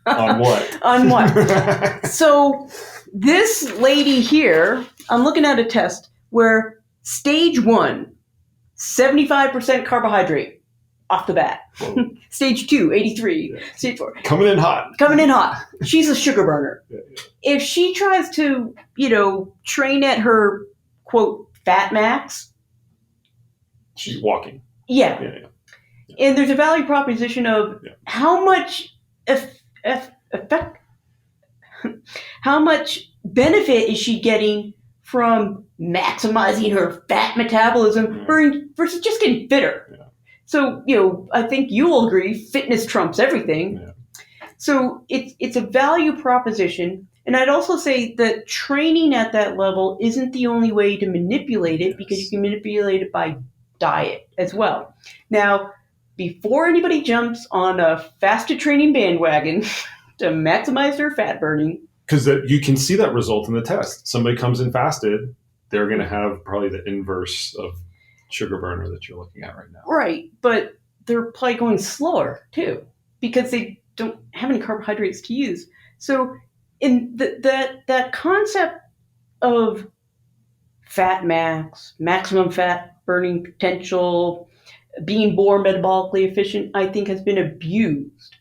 On what? On what? So this lady here, I'm looking at a test where stage 1, 75% carbohydrate off the bat. Stage 2, 83. Yeah. Stage 4. Coming in hot. She's a sugar burner. Yeah. If she tries to, train at her, quote, fat max. She's walking. Yeah. And there's a value proposition of how much effect, how much benefit is she getting from maximizing her fat metabolism versus just getting fitter. Yeah. So, I think you'll agree, fitness trumps everything. Yeah. So it's a value proposition. And I'd also say that training at that level isn't the only way to manipulate it, because you can manipulate it by diet as well. Now, before anybody jumps on a fasted training bandwagon to maximize their fat burning. Because you can see that result in the test. Somebody comes in fasted, they're going to have probably the inverse of sugar burner that you're looking at right now. Right, but they're probably going slower too, because they don't have any carbohydrates to use. So in that concept of fat max, maximum fat burning potential, being more metabolically efficient, I think has been abused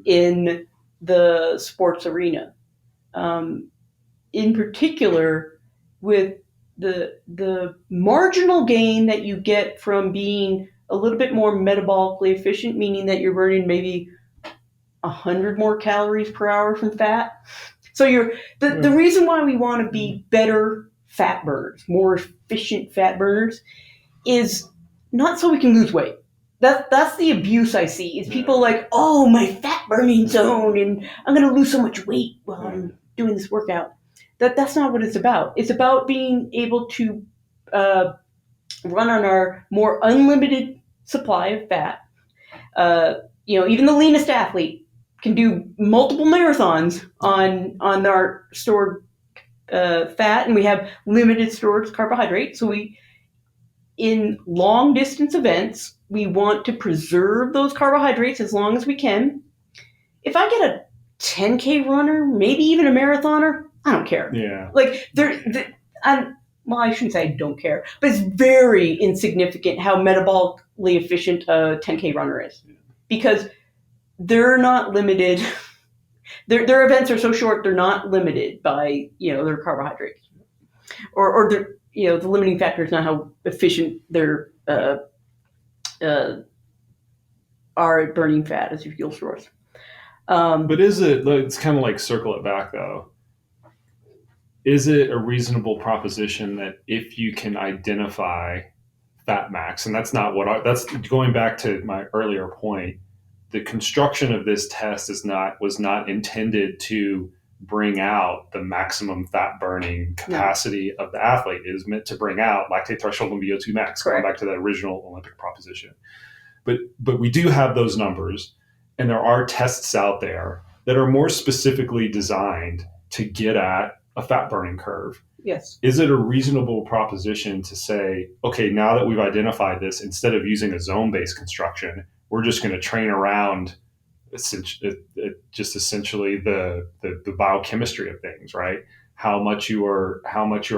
in the sports arena. In particular, with the marginal gain that you get from being a little bit more metabolically efficient, meaning that you're burning maybe 100 more calories per hour from fat. So the reason why we want to be better fat burners, more efficient fat burners, is not so we can lose weight. That's the abuse I see, is people like, oh, my fat burning zone, and I'm going to lose so much weight while I'm doing this workout. That's not what it's about. It's about being able to run on our more unlimited supply of fat. Even the leanest athlete can do multiple marathons on our stored fat, and we have limited stored carbohydrate. So in long distance events, we want to preserve those carbohydrates as long as we can. If I get a 10K runner, maybe even a marathoner, I don't care. Yeah. Like I shouldn't say I don't care, but it's very insignificant how metabolically efficient a 10K runner is, because they're not limited. Their events are so short, they're not limited by their carbohydrates, or their the limiting factor is not how efficient their are at burning fat as your fuel source. But it's kind of like circle it back though. Is it a reasonable proposition that if you can identify fat max, and that's going back to my earlier point, the construction of this test was not intended to bring out the maximum fat burning capacity of the athlete. It is meant to bring out lactate threshold and VO2 max, going back to the original Olympic proposition. But we do have those numbers, and there are tests out there that are more specifically designed to get at a fat burning curve. Yes. Is it a reasonable proposition to say, okay, now that we've identified this, instead of using a zone-based construction, we're just going to train around just essentially the biochemistry of things, right? How much you are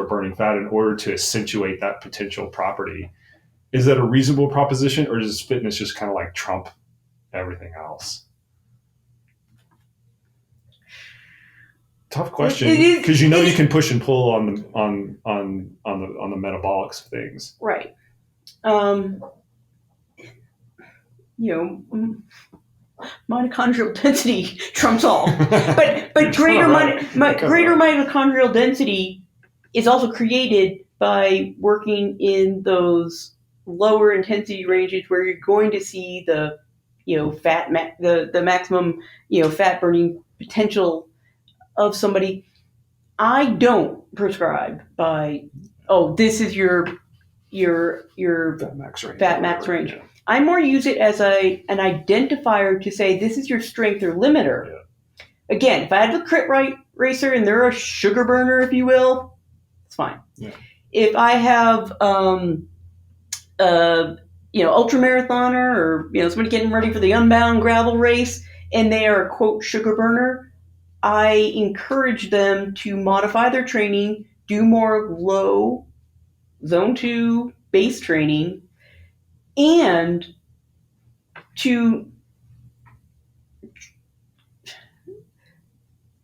burning fat in order to accentuate that potential property. Is that a reasonable proposition, or does fitness just kind of like trump everything else? Tough question, because you can push and pull on the metabolics of things, right? Mitochondrial density trumps all, but greater mitochondrial density is also created by working in those lower intensity ranges where you're going to see the the maximum fat burning potential of somebody. I don't prescribe by this is your fat max range. Yeah. I more use it as an identifier to say this is your strength or limiter. Yeah. Again, if I had the crit racer and they're a sugar burner, if you will, it's fine. Yeah. if I have ultra marathoner or somebody getting ready for the Unbound gravel race and they are a quote sugar burner, I encourage them to modify their training, do more low zone 2 base training, and to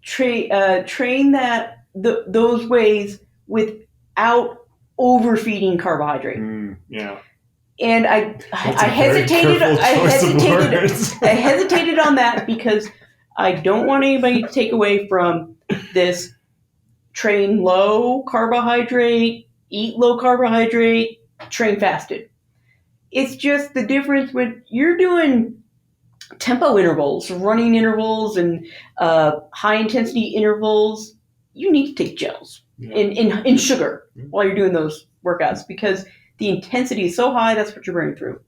train those ways without overfeeding carbohydrate. And I hesitated. I hesitated on that because I don't want anybody to take away from this: train low carbohydrate, eat low carbohydrate, train fasted. It's just the difference when you're doing tempo intervals, running intervals, and high intensity intervals. You need to take gels in sugar while you're doing those workouts because the intensity is so high. That's what you're burning through.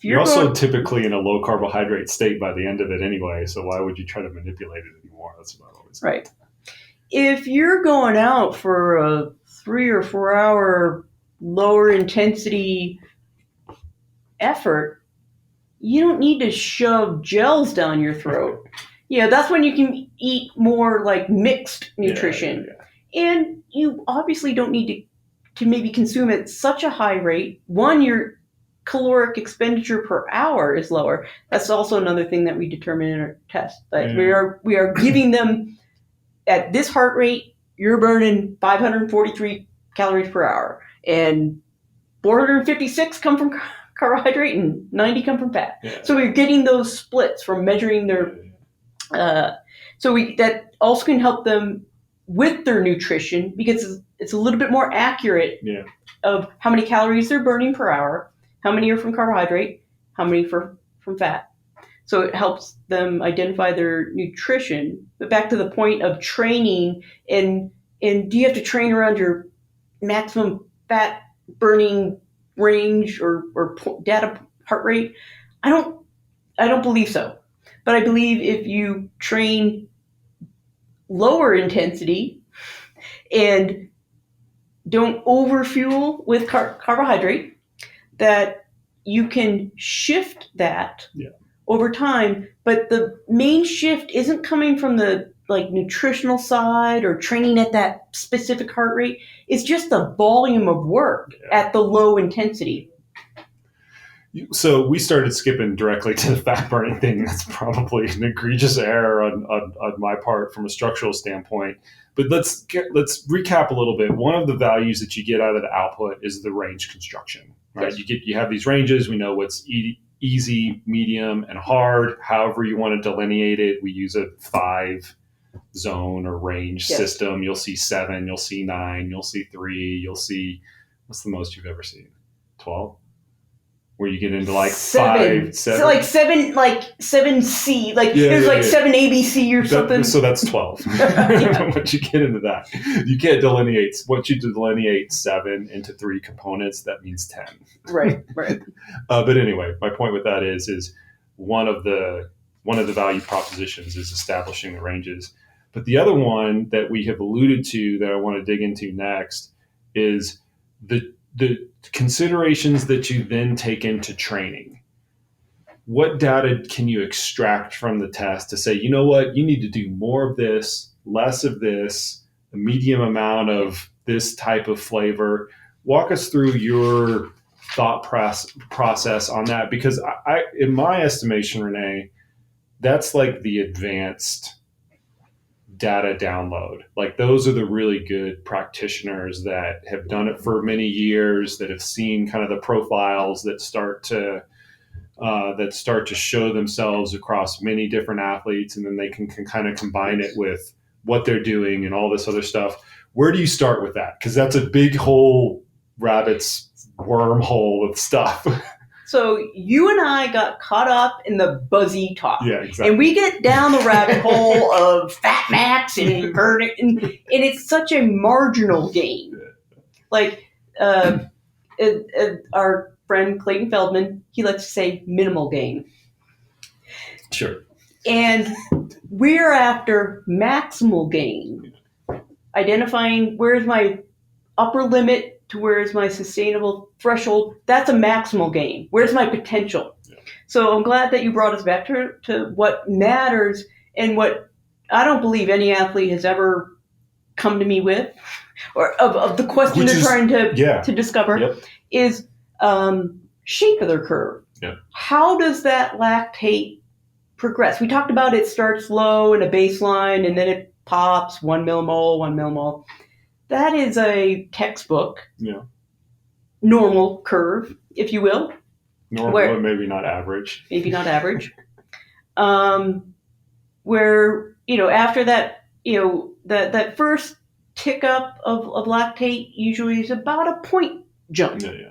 You're also typically in a low carbohydrate state by the end of it anyway, so why would you try to manipulate it anymore? That's what I always say. Right. If you're going out for a 3 or 4 hour lower intensity effort, you don't need to shove gels down your throat. That's when you can eat more like mixed nutrition. And you obviously don't need to maybe consume at such a high rate. One, your caloric expenditure per hour is lower. That's also another thing that we determine in our test. That we are giving them at this heart rate, you're burning 543 calories per hour, and 456 come from carbohydrate and 90 come from fat. So we're getting those splits from measuring their. That also can help them with their nutrition because it's a little bit more accurate of how many calories they're burning per hour, how many are from carbohydrate, how many from fat. So it helps them identify their nutrition. But back to the point of training, and do you have to train around your maximum fat burning range or data heart rate? I don't believe so. But I believe if you train lower intensity and don't overfuel with carbohydrate, that you can shift that over time. But the main shift isn't coming from the nutritional side or training at that specific heart rate. It's just the volume of work at the low intensity. So we started skipping directly to the fat burning thing. That's probably an egregious error on my part from a structural standpoint. But let's recap a little bit. One of the values that you get out of the output is the range construction, right? Yes. You have these ranges. We know what's easy, medium, and hard. However you want to delineate it, we use a 5 zone or range system. You'll see 7, you'll see 9, you'll see 3, you'll see, what's the most you've ever seen? 12? Where you get into 7. 5, 7. So 7, 7C. There's 7 ABC or something. So that's 12. Once you get into that, you can't delineate. Once you delineate 7 into 3 components, that means 10. Right. But anyway, my point with that is one of the value propositions is establishing the ranges. But the other one that we have alluded to that I want to dig into next is the considerations that you then take into training. What data can you extract from the test to say, you know what, you need to do more of this, less of this, a medium amount of this type of flavor? Walk us through your thought process on that, because I, in my estimation, Renee, that's like the advanced data download. Those are the really good practitioners that have done it for many years, that have seen kind of the profiles that start to show themselves across many different athletes, and then they can kind of combine it with what they're doing and all this other stuff. Where do you start with that? Because that's a big whole rabbit's wormhole of stuff. So you and I got caught up in the buzzy talk. Yeah, exactly. And we get down the rabbit hole of fat max and burning, and it's such a marginal gain. Our friend Clayton Feldman, he likes to say minimal gain. Sure. And we're after maximal gain, identifying where's my upper limit to where is my sustainable threshold. That's a maximal gain. Where's my potential? Yeah. So I'm glad that you brought us back to what matters and what I don't believe any athlete has ever come to me with, or of the question they're trying to discover, is shape of their curve. Yep. How does that lactate progress? We talked about it starts low in a baseline and then it pops 1 millimole. That is a textbook normal curve, if you will. Normal, maybe not average. Maybe not average. Where, after that, that first tick up of lactate usually is about a point jump. Yeah.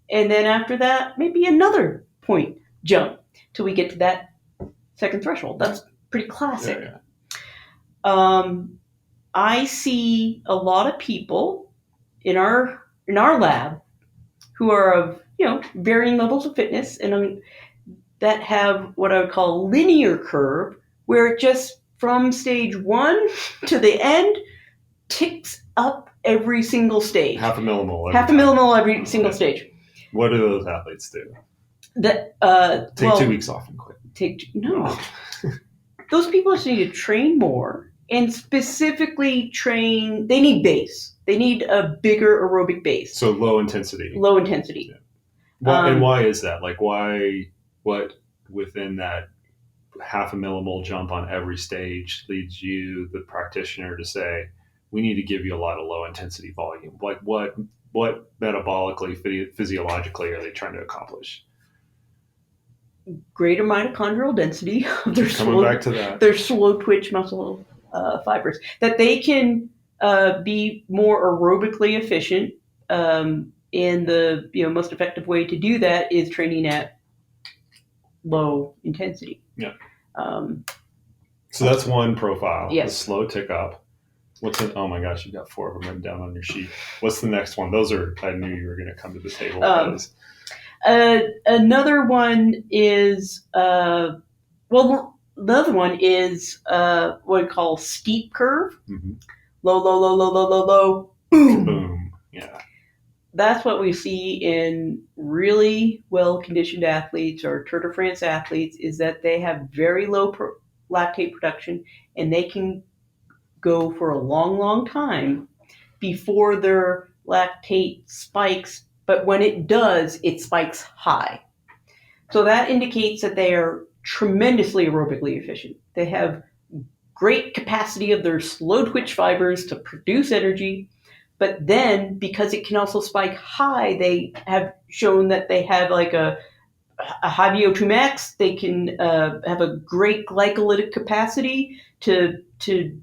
And then after that, maybe another point jump till we get to that second threshold. That's pretty classic. Yeah. I see a lot of people in our lab who are of varying levels of fitness and that have what I would call a linear curve, where it just from stage 1 to the end ticks up every single stage. Half a millimole every single stage. What do those athletes do? Take 2 weeks off and quit. No. Those people just need to train more and specifically train. They need base. They need a bigger aerobic base. So low intensity. Yeah. And why is that? Like what within that half a millimole jump on every stage leads you, the practitioner, to say, we need to give you a lot of low intensity volume? Like what metabolically, physiologically are they trying to accomplish? Greater mitochondrial density of their their slow twitch muscle fibers, that they can be more aerobically efficient. And the most effective way to do that is training at low intensity. Yeah. So that's one profile. Yes. The slow tick up. Oh my gosh, you've got 4 of them written down on your sheet. What's the next one? I knew you were going to come to the table with those. Another one is, the other one is what we call steep curve. Mm-hmm. Low, boom. Boom. Yeah. That's what we see in really well-conditioned athletes or Tour de France athletes, is that they have very low lactate production and they can go for a long, long time before their lactate spikes. But when it does, it spikes high. So that indicates that they are tremendously aerobically efficient. They have great capacity of their slow twitch fibers to produce energy. But then, because it can also spike high, they have shown that they have like a high VO2 max. They can have a great glycolytic capacity to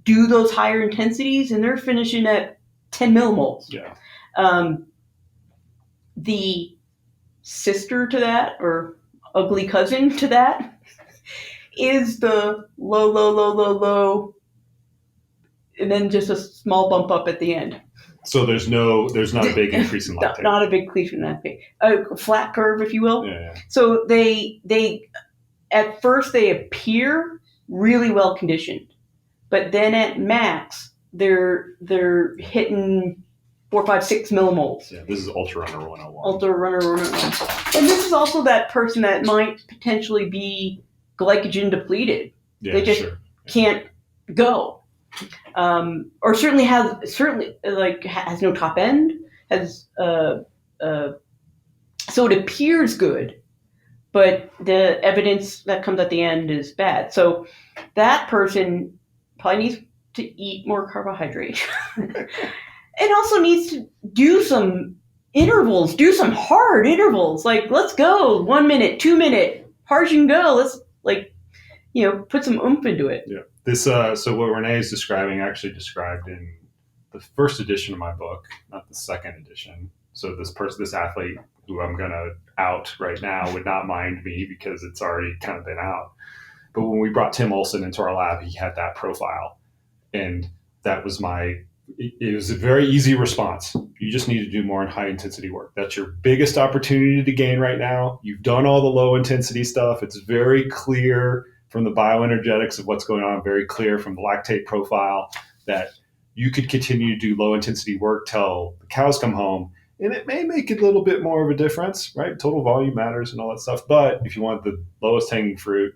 do those higher intensities, and they're finishing at 10 millimoles. Yeah. The sister to that, or ugly cousin to that, is the low, and then just a small bump up at the end. So there's not a big increase in lactate. Not a big increase in lactate. A flat curve, if you will. Yeah. So they at first they appear really well conditioned, but then at max they're hitting 4, 5, 6 millimoles. Yeah, this is ultrarunner 101. Ultrarunner 101. And this is also that person that might potentially be glycogen depleted. Yeah, they just can't go. Or certainly has no top end, so it appears good, but the evidence that comes at the end is bad. So that person probably needs to eat more carbohydrate. It also needs to do some intervals, do some hard intervals. Like, let's go 1 minute, 2 minute, hard you can go. Let's put some oomph into it. Yeah. This so what Renee is describing, I actually described in the first edition of my book, not the second edition. So this athlete who I'm gonna out right now would not mind me because it's already kind of been out. But when we brought Tim Olson into our lab, he had that profile, and that was it was a very easy response. You just need to do more high intensity work. That's your biggest opportunity to gain right now. You've done all the low intensity stuff. It's very clear from the bioenergetics of what's going on, very clear from the lactate profile that you could continue to do low intensity work till the cows come home, and it may make a little bit more of a difference, right? Total volume matters and all that stuff. But if you want the lowest hanging fruit,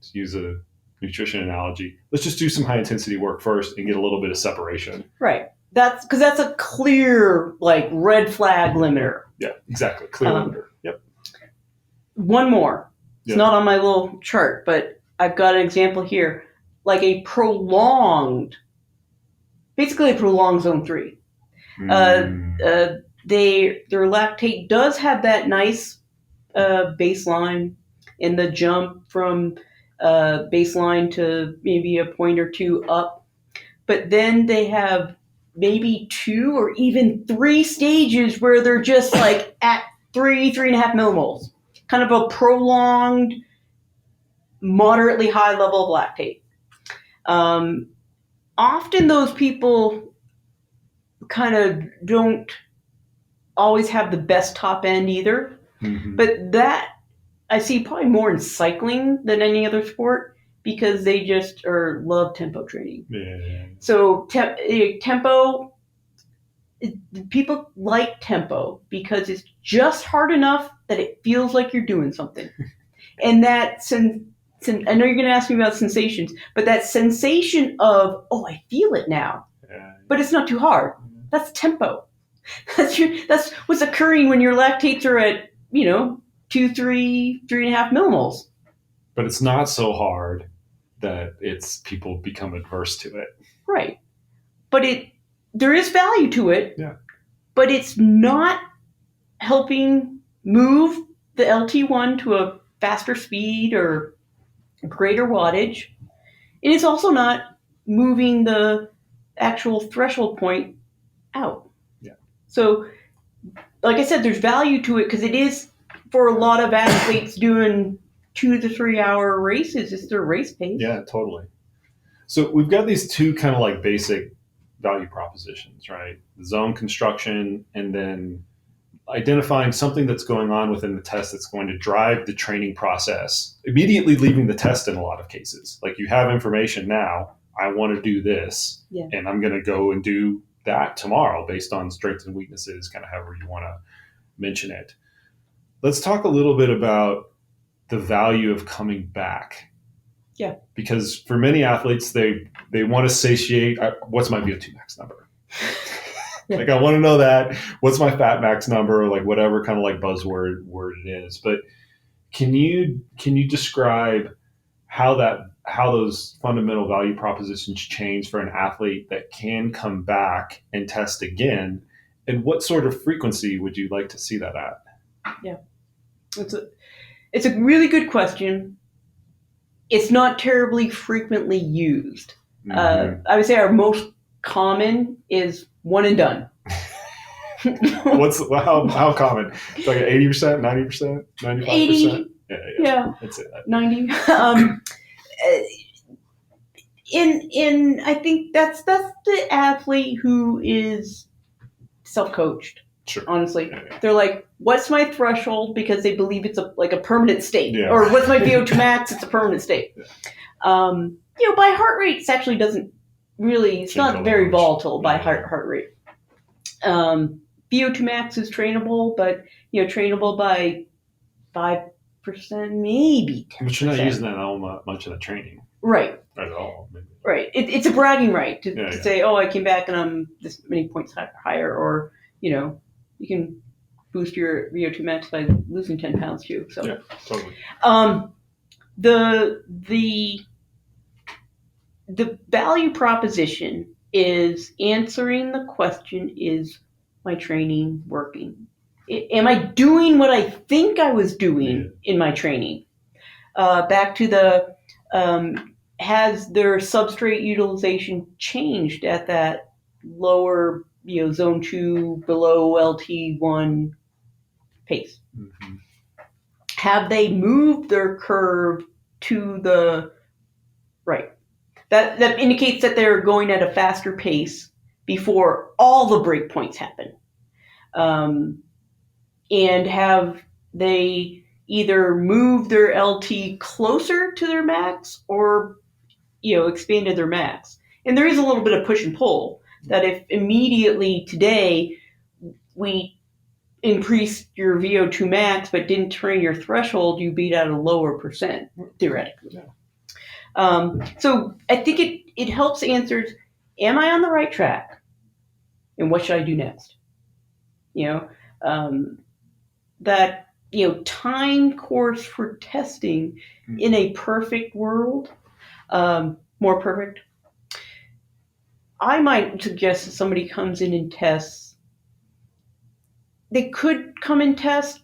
to use a nutrition analogy, let's just do some high intensity work first and get a little bit of separation. Right. That's because that's a clear, like, red flag limiter. Yeah, exactly. Clear limiter. Yep. One more. It's not on my little chart, but I've got an example here. Like basically a prolonged zone 3. Their lactate does have that nice baseline in the jump from baseline to maybe a point or two up. But then they have maybe 2 or even 3 stages where they're just like at 3.5 millimoles. Kind of a prolonged, moderately high level of lactate. Often those people kind of don't always have the best top end either. Mm-hmm. But that I see probably more in cycling than any other sport because they just love tempo training. Yeah. So tempo, people like tempo because it's just hard enough that it feels like you're doing something. And that, I know you're going to ask me about sensations, but that sensation of, oh, I feel it now, but it's not too hard. That's tempo. That's what's occurring when your lactates are at, 2, 3, 3.5 millimoles. But it's not so hard that people become adverse to it. Right. But there is value to it. Yeah. But it's not helping move the LT1 to a faster speed or greater wattage. And it's also not moving the actual threshold point out. Yeah. So, like I said, there's value to it because it is, for a lot of athletes doing 2 to 3 hour races, it's their race pace. Yeah, totally. So we've got these two kind of like basic value propositions, right? The zone construction and then identifying something that's going on within the test that's going to drive the training process, immediately leaving the test in a lot of cases. Like you have information now, I want to do this, and I'm going to go and do that tomorrow based on strengths and weaknesses, kind of however you want to mention it. Let's talk a little bit about the value of coming back. Yeah. Because for many athletes, they want to satiate, what's my VO2 max number? Yeah. Like I want to know that. What's my fat max number? Like whatever kind of like buzzword word it is. But can you describe how those fundamental value propositions change for an athlete that can come back and test again? And what sort of frequency would you like to see that at? Yeah, it's a really good question. It's not terribly frequently used. Mm-hmm. I would say our most common is one and done. How common? It's like 80%, 90%, 95%? 80, yeah. That's it. 90. I think that's the athlete who is self-coached. Sure. Honestly, they're like, "What's my threshold?" Because they believe it's a permanent state, or "What's my VO2 max?" It's a permanent state. Yeah. By heart rate, it actually doesn't really. It's not very volatile by heart rate. VO2 max is trainable, but trainable by 5%, maybe 10%. But you're not using that all much in the training, right? At all, maybe. Right. It's a bragging right to say, "Oh, I came back and I'm this many points higher," or you can boost your VO2 max by losing 10 pounds too. So yeah, totally. The value proposition is answering the question: is my training working? Am I doing what I think I was doing in my training? Back to the has their substrate utilization changed at that lower, zone 2 below LT1 pace? Mm-hmm. Have they moved their curve to the right? That indicates that they're going at a faster pace before all the break points happen. And have they either moved their LT closer to their max or expanded their max? And there is a little bit of push and pull. That if immediately today we increased your VO2 max but didn't train your threshold, you beat at a lower percent, theoretically. Yeah. So I think it helps answers, am I on the right track? And what should I do next? That, time course for testing in a perfect world, more perfect, I might suggest that somebody comes in and tests. They could come and test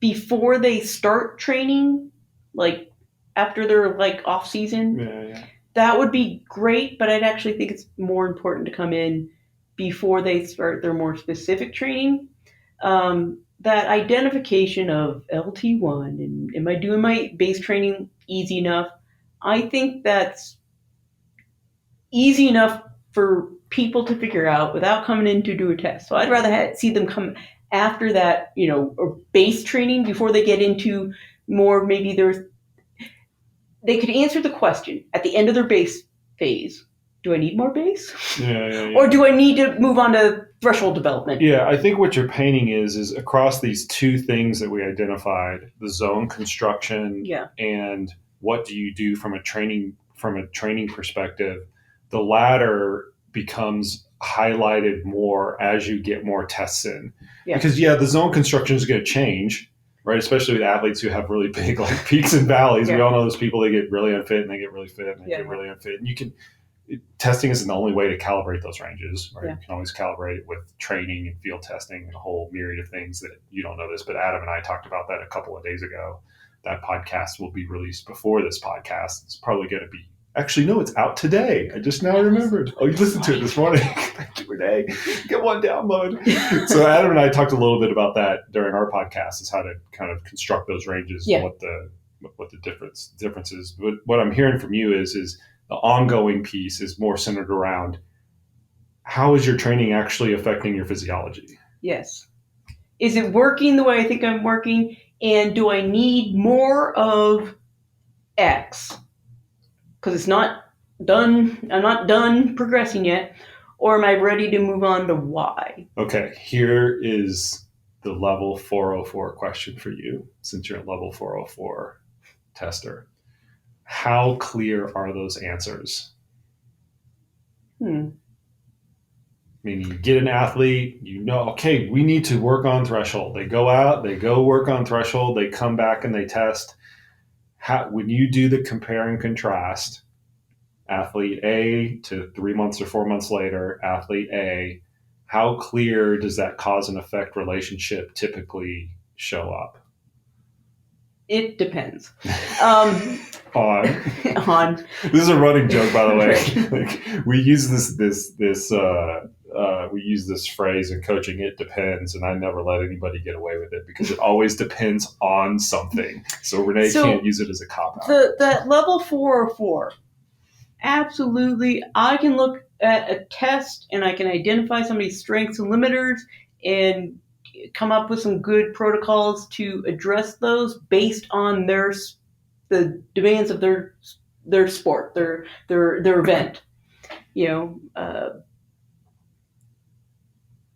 before they start training, like after they're like off season. Yeah. That would be great, but I'd actually think it's more important to come in before they start their more specific training. That identification of LT1 and am I doing my base training easy enough? I think that's easy enough for people to figure out without coming in to do a test. So I'd rather see them come after that, or base training before they get into more, maybe they could answer the question at the end of their base phase. Do I need more base? Yeah. Or do I need to move on to threshold development? Yeah, I think what you're painting is across these two things that we identified, the zone construction and what do you do from a training perspective, the latter becomes highlighted more as you get more tests in. Yeah. Because the zone construction is going to change, right? Especially with athletes who have really big like peaks and valleys. Yeah. We all know those people, they get really unfit and they get really fit and they get really unfit. And testing isn't the only way to calibrate those ranges, right? Yeah. You can always calibrate it with training and field testing and a whole myriad of things that you don't know this. But Adam and I talked about that a couple of days ago. That podcast will be released before this podcast. It's probably going to be, actually, no, it's out today. I just now remembered. Oh, you listened to it this morning. Thank you, Renee. Get one download. So Adam and I talked a little bit about that during our podcast, is how to kind of construct those ranges and what the difference is. But what I'm hearing from you is the ongoing piece is more centered around how is your training actually affecting your physiology? Yes. Is it working the way I think I'm working? And do I need more of X? Because it's not done. I'm not done progressing yet. Or am I ready to move on to Y? Okay. Here is the level 404 question for you, since you're a level 404 tester. How clear are those answers? Meaning you get an athlete, okay, we need to work on threshold. They go out, they go work on threshold, they come back and they test. When you do the compare and contrast, athlete A to 3 months or 4 months later, athlete A, how clear does that cause and effect relationship typically show up? It depends. On. This is a running joke, by the way. Like, we use we use this phrase in coaching, it depends, and I never let anybody get away with it because it always depends on something. So Renee can't use it as a cop-out. That level 404, absolutely. I can look at a test and I can identify somebody's strengths and limiters and come up with some good protocols to address those based on the demands of their sport, their event.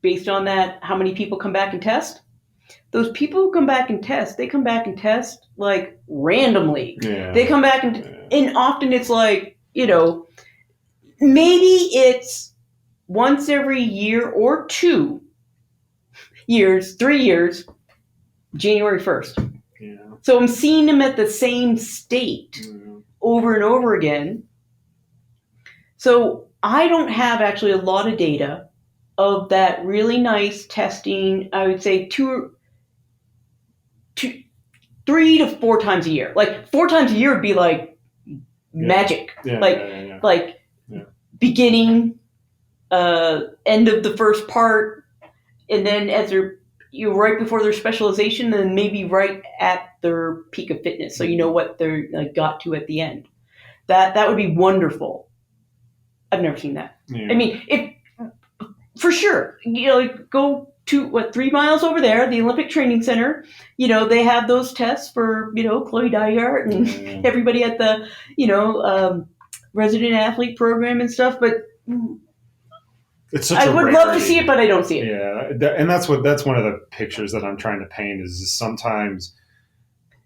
Based on that, how many people come back and test? Those people who come back and test, they come back and test like randomly. Yeah. They come back and often it's like, maybe it's once every year or 2 years, 3 years, January 1st. Yeah. So I'm seeing them at the same state over and over again. So I don't have actually a lot of data of that really nice testing. I would say 3 to 4 times a year. Like 4 times a year would be like magic. Yeah. Like beginning, end of the first part, and then as they're right before their specialization, and maybe right at their peak of fitness, so you know what they're got to at the end. That would be wonderful. I've never seen that. Yeah. I mean, if for sure, go to 3 miles over there, the Olympic Training Center. They have those tests for Chloe Dygart and everybody at the resident athlete program and stuff. But It's such I a would rarity. love to see it, but I don't see it. Yeah, and that's one of the pictures that I'm trying to paint is sometimes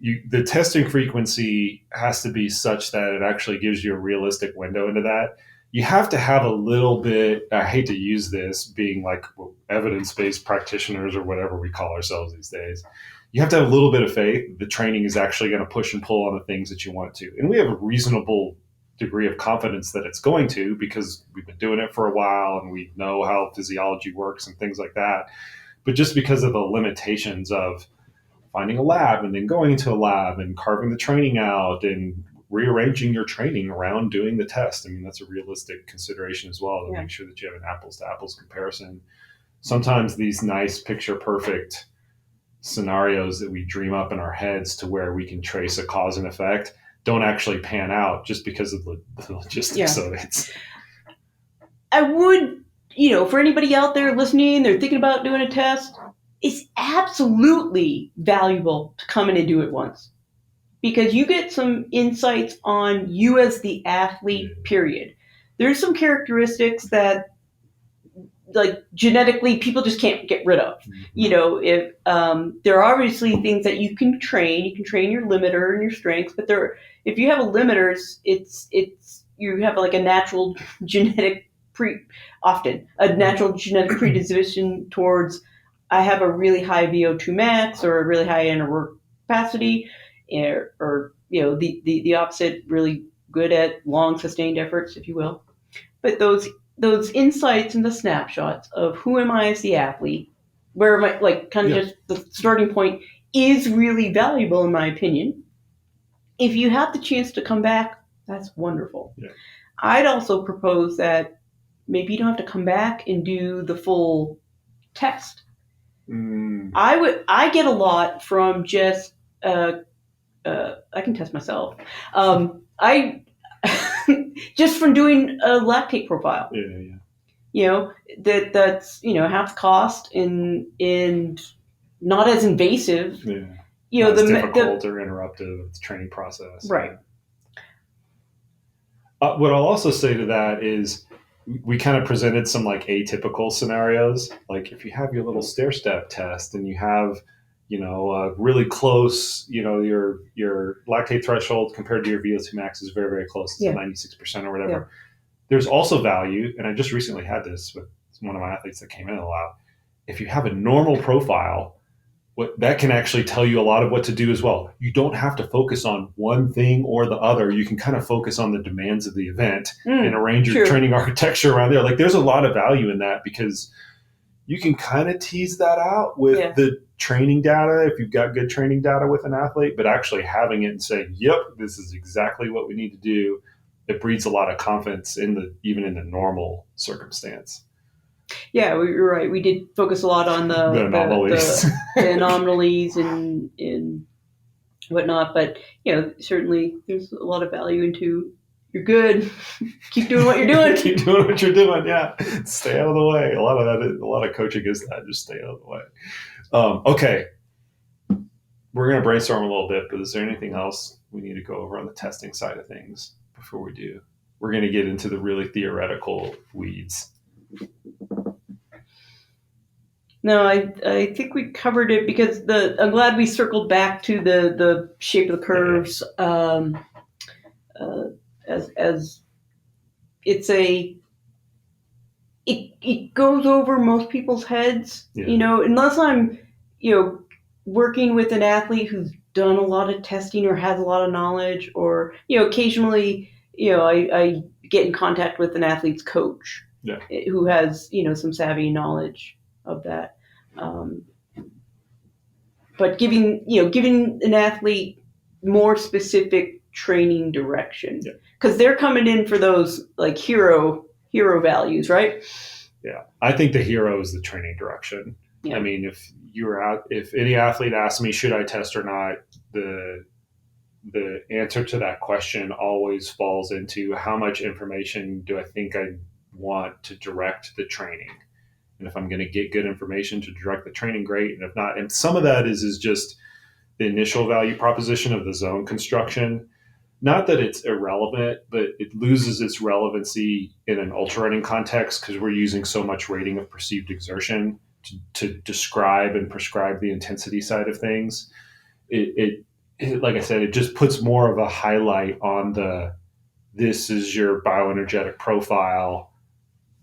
the testing frequency has to be such that it actually gives you a realistic window into that. You have to have a little bit, I hate to use this being like evidence-based practitioners or whatever we call ourselves these days. You have to have a little bit of faith. The training is actually going to push and pull on the things that you want to. And we have a reasonable degree of confidence that it's going to because we've been doing it for a while and we know how physiology works and things like that. But just because of the limitations of finding a lab and then going into a lab and carving the training out and rearranging your training around doing the test. I mean, that's a realistic consideration as well to make sure that you have an apples to apples comparison. Sometimes these nice picture perfect scenarios that we dream up in our heads to where we can trace a cause and effect don't actually pan out just because of the logistics of it. I would, for anybody out there listening, they're thinking about doing a test, it's absolutely valuable to come in and do it once because you get some insights on you as the athlete, period. There's some characteristics that like genetically people just can't get rid of. If there are obviously things that you can train your limiter and your strengths, but if you have a limiter, it's you have like a natural genetic genetic predisposition towards I have a really high VO2 max or a really high anaerobic capacity, or the opposite, really good at long sustained efforts, if you will. But those insights and the snapshots of who am I as the athlete, where am I, like kind of just the starting point is really valuable in my opinion. If you have the chance to come back, that's wonderful. Yeah. I'd also propose that maybe you don't have to come back and do the full test. I get a lot from just I can test myself. I just from doing a lactate profile. That's half cost and not as invasive. Not as difficult or interruptive with the training process. Right. What I'll also say to that is we kind of presented some like atypical scenarios. Like if you have your little stair step test and you have, really close, your lactate threshold compared to your VO2 max is very, very close. It's 96% or whatever. Yeah. There's also value, and I just recently had this with one of my athletes that came in a lot. If you have a normal profile, that can actually tell you a lot of what to do as well. You don't have to focus on one thing or the other. You can kind of focus on the demands of the event and arrange your training architecture around there. Like there's a lot of value in that because you can kind of tease that out with the training data if you've got good training data with an athlete, but actually having it and saying, yep, this is exactly what we need to do. It breeds a lot of confidence even in the normal circumstance. Yeah, you're right. We did focus a lot on the anomalies, the anomalies and whatnot. But certainly there's a lot of value into you're good. Keep doing what you're doing. Keep doing what you're doing. Yeah, stay out of the way. A lot of coaching is that. Just stay out of the way. Okay, we're going to brainstorm a little bit. But is there anything else we need to go over on the testing side of things before we do? We're going to get into the really theoretical weeds. No, I think we covered it because I'm glad we circled back to the shape of the curves. As it's it goes over most people's heads, unless I'm working with an athlete who's done a lot of testing or has a lot of knowledge, or occasionally I get in contact with an athlete's coach who has some savvy knowledge of that. But giving an athlete more specific training direction, because they're coming in for those like hero values, right? Yeah, I think the hero is the training direction. I mean, if any athlete asks me, should I test or not, the answer to that question always falls into how much information do I think I want to direct the training. And if I'm going to get good information to direct the training, great. And if not, and some of that is just the initial value proposition of the zone construction. not that it's irrelevant, but it loses its relevancy in an ultrarunning context because we're using so much rating of perceived exertion to describe and prescribe the intensity side of things. It like I said, it just puts more of a highlight on this is your bioenergetic profile.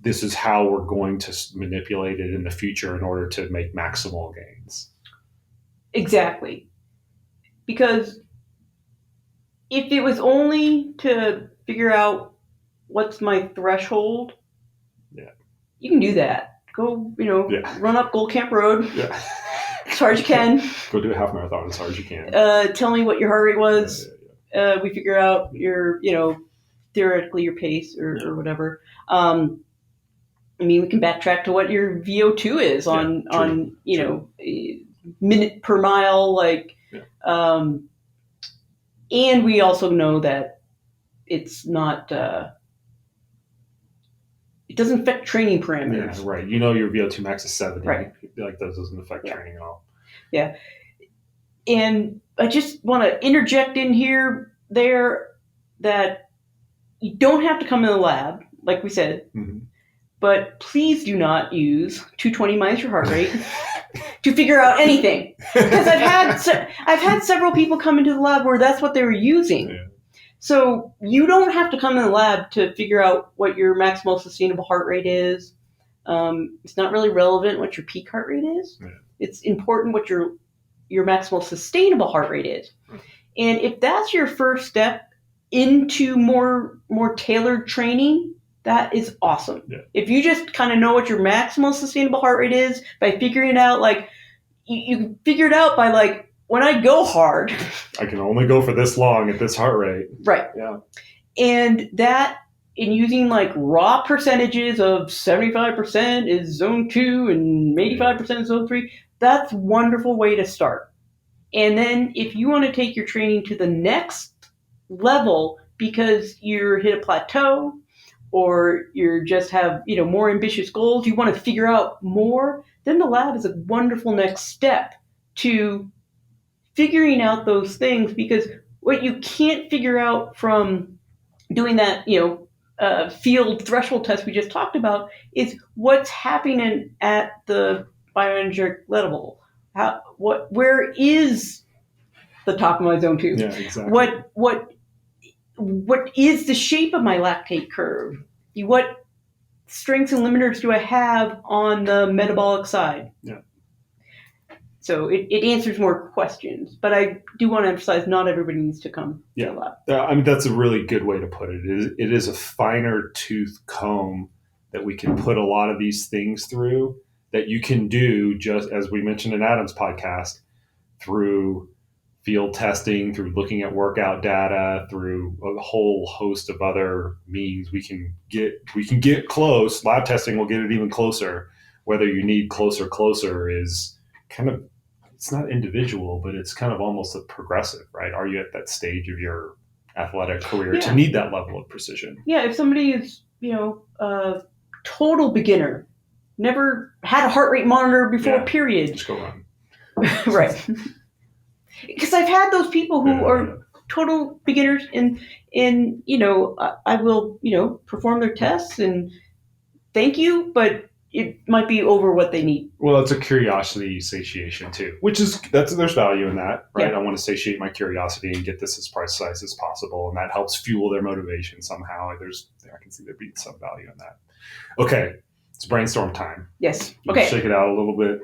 This is how we're going to manipulate it in the future in order to make maximal gains. Exactly. Because if it was only to figure out what's my threshold, you can do that. Go, run up Gold Camp Road as hard as you can. Go do a half marathon as hard as you can. Tell me what your heart rate was. We figure out your, theoretically your pace or whatever. We can backtrack to what your VO2 is on minute per mile, and we also know that it's not, it doesn't affect training parameters. Yeah, right. Your VO2 max is 70. Right. That doesn't affect training at all. Yeah. And I just want to interject in there that you don't have to come in the lab, like we said, but please do not use 220 minus your heart rate to figure out anything. Because I've had several people come into the lab where that's what they were using. Yeah. So you don't have to come in the lab to figure out what your maximal sustainable heart rate is. It's not really relevant what your peak heart rate is. Yeah. It's important what your maximal sustainable heart rate is. And if that's your first step into more tailored training, that is awesome. Yeah. If you just kind of know what your maximal sustainable heart rate is by figuring it out, you figure it out by when I go hard, I can only go for this long at this heart rate. Right. Yeah. And that, in using raw percentages of 75% is zone 2 and 85% is zone 3, that's a wonderful way to start. And then if you want to take your training to the next level because you're hit a plateau or you just have, more ambitious goals, you want to figure out more, then the lab is a wonderful next step to figuring out those things, because what you can't figure out from doing that, field threshold test we just talked about is what's happening at the bioenergetic level. Where is the top of my zone 2? Yeah, exactly. What is the shape of my lactate curve? What strengths and limiters do I have on the metabolic side? Yeah. So it answers more questions, but I do want to emphasize not everybody needs to come to the lab. That's a really good way to put it. It is a finer tooth comb that we can put a lot of these things through that you can do, just as we mentioned in Adam's podcast, through field testing, through looking at workout data, through a whole host of other means. We can get close. Lab testing will get it even closer. Whether you need closer is kind of, it's not individual, but it's kind of almost a progressive, right? Are you at that stage of your athletic career to need that level of precision? Yeah, if somebody is, a total beginner, never had a heart rate monitor before, period. Just go run. Right. Because I've had those people who are total beginners and I will, perform their tests and thank you, but it might be over what they need. Well, it's a curiosity satiation too, there's value in that, right? Yeah. I want to satiate my curiosity and get this as precise as possible, and that helps fuel their motivation somehow. I can see there being some value in that. Okay, it's brainstorm time. Yes. Okay. Shake it out a little bit.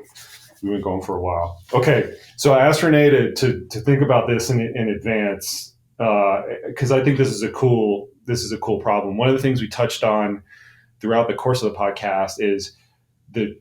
We've been going for a while. Okay, so I asked Renee to think about this in advance because I think this is a cool problem. One of the things we touched on throughout the course of the podcast is the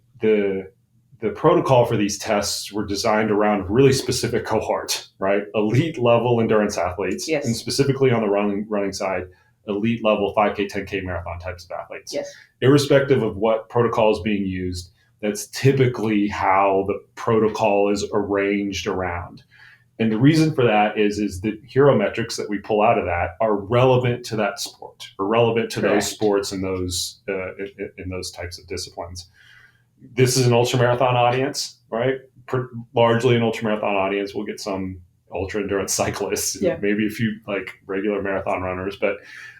protocol for these tests were designed around a really specific cohort, right? Elite level endurance athletes, yes. And specifically on the running side, elite level 5K, 10K marathon types of athletes. Yes. Irrespective of what protocol is being used, that's typically how the protocol is arranged around. And the reason for that is the hero metrics that we pull out of that are relevant to that sport, or relevant to those sports and those in those types of disciplines. This is an ultramarathon audience, right? Largely an ultramarathon audience. We'll get some ultra endurance cyclists, Yeah. maybe a few like regular marathon runners, but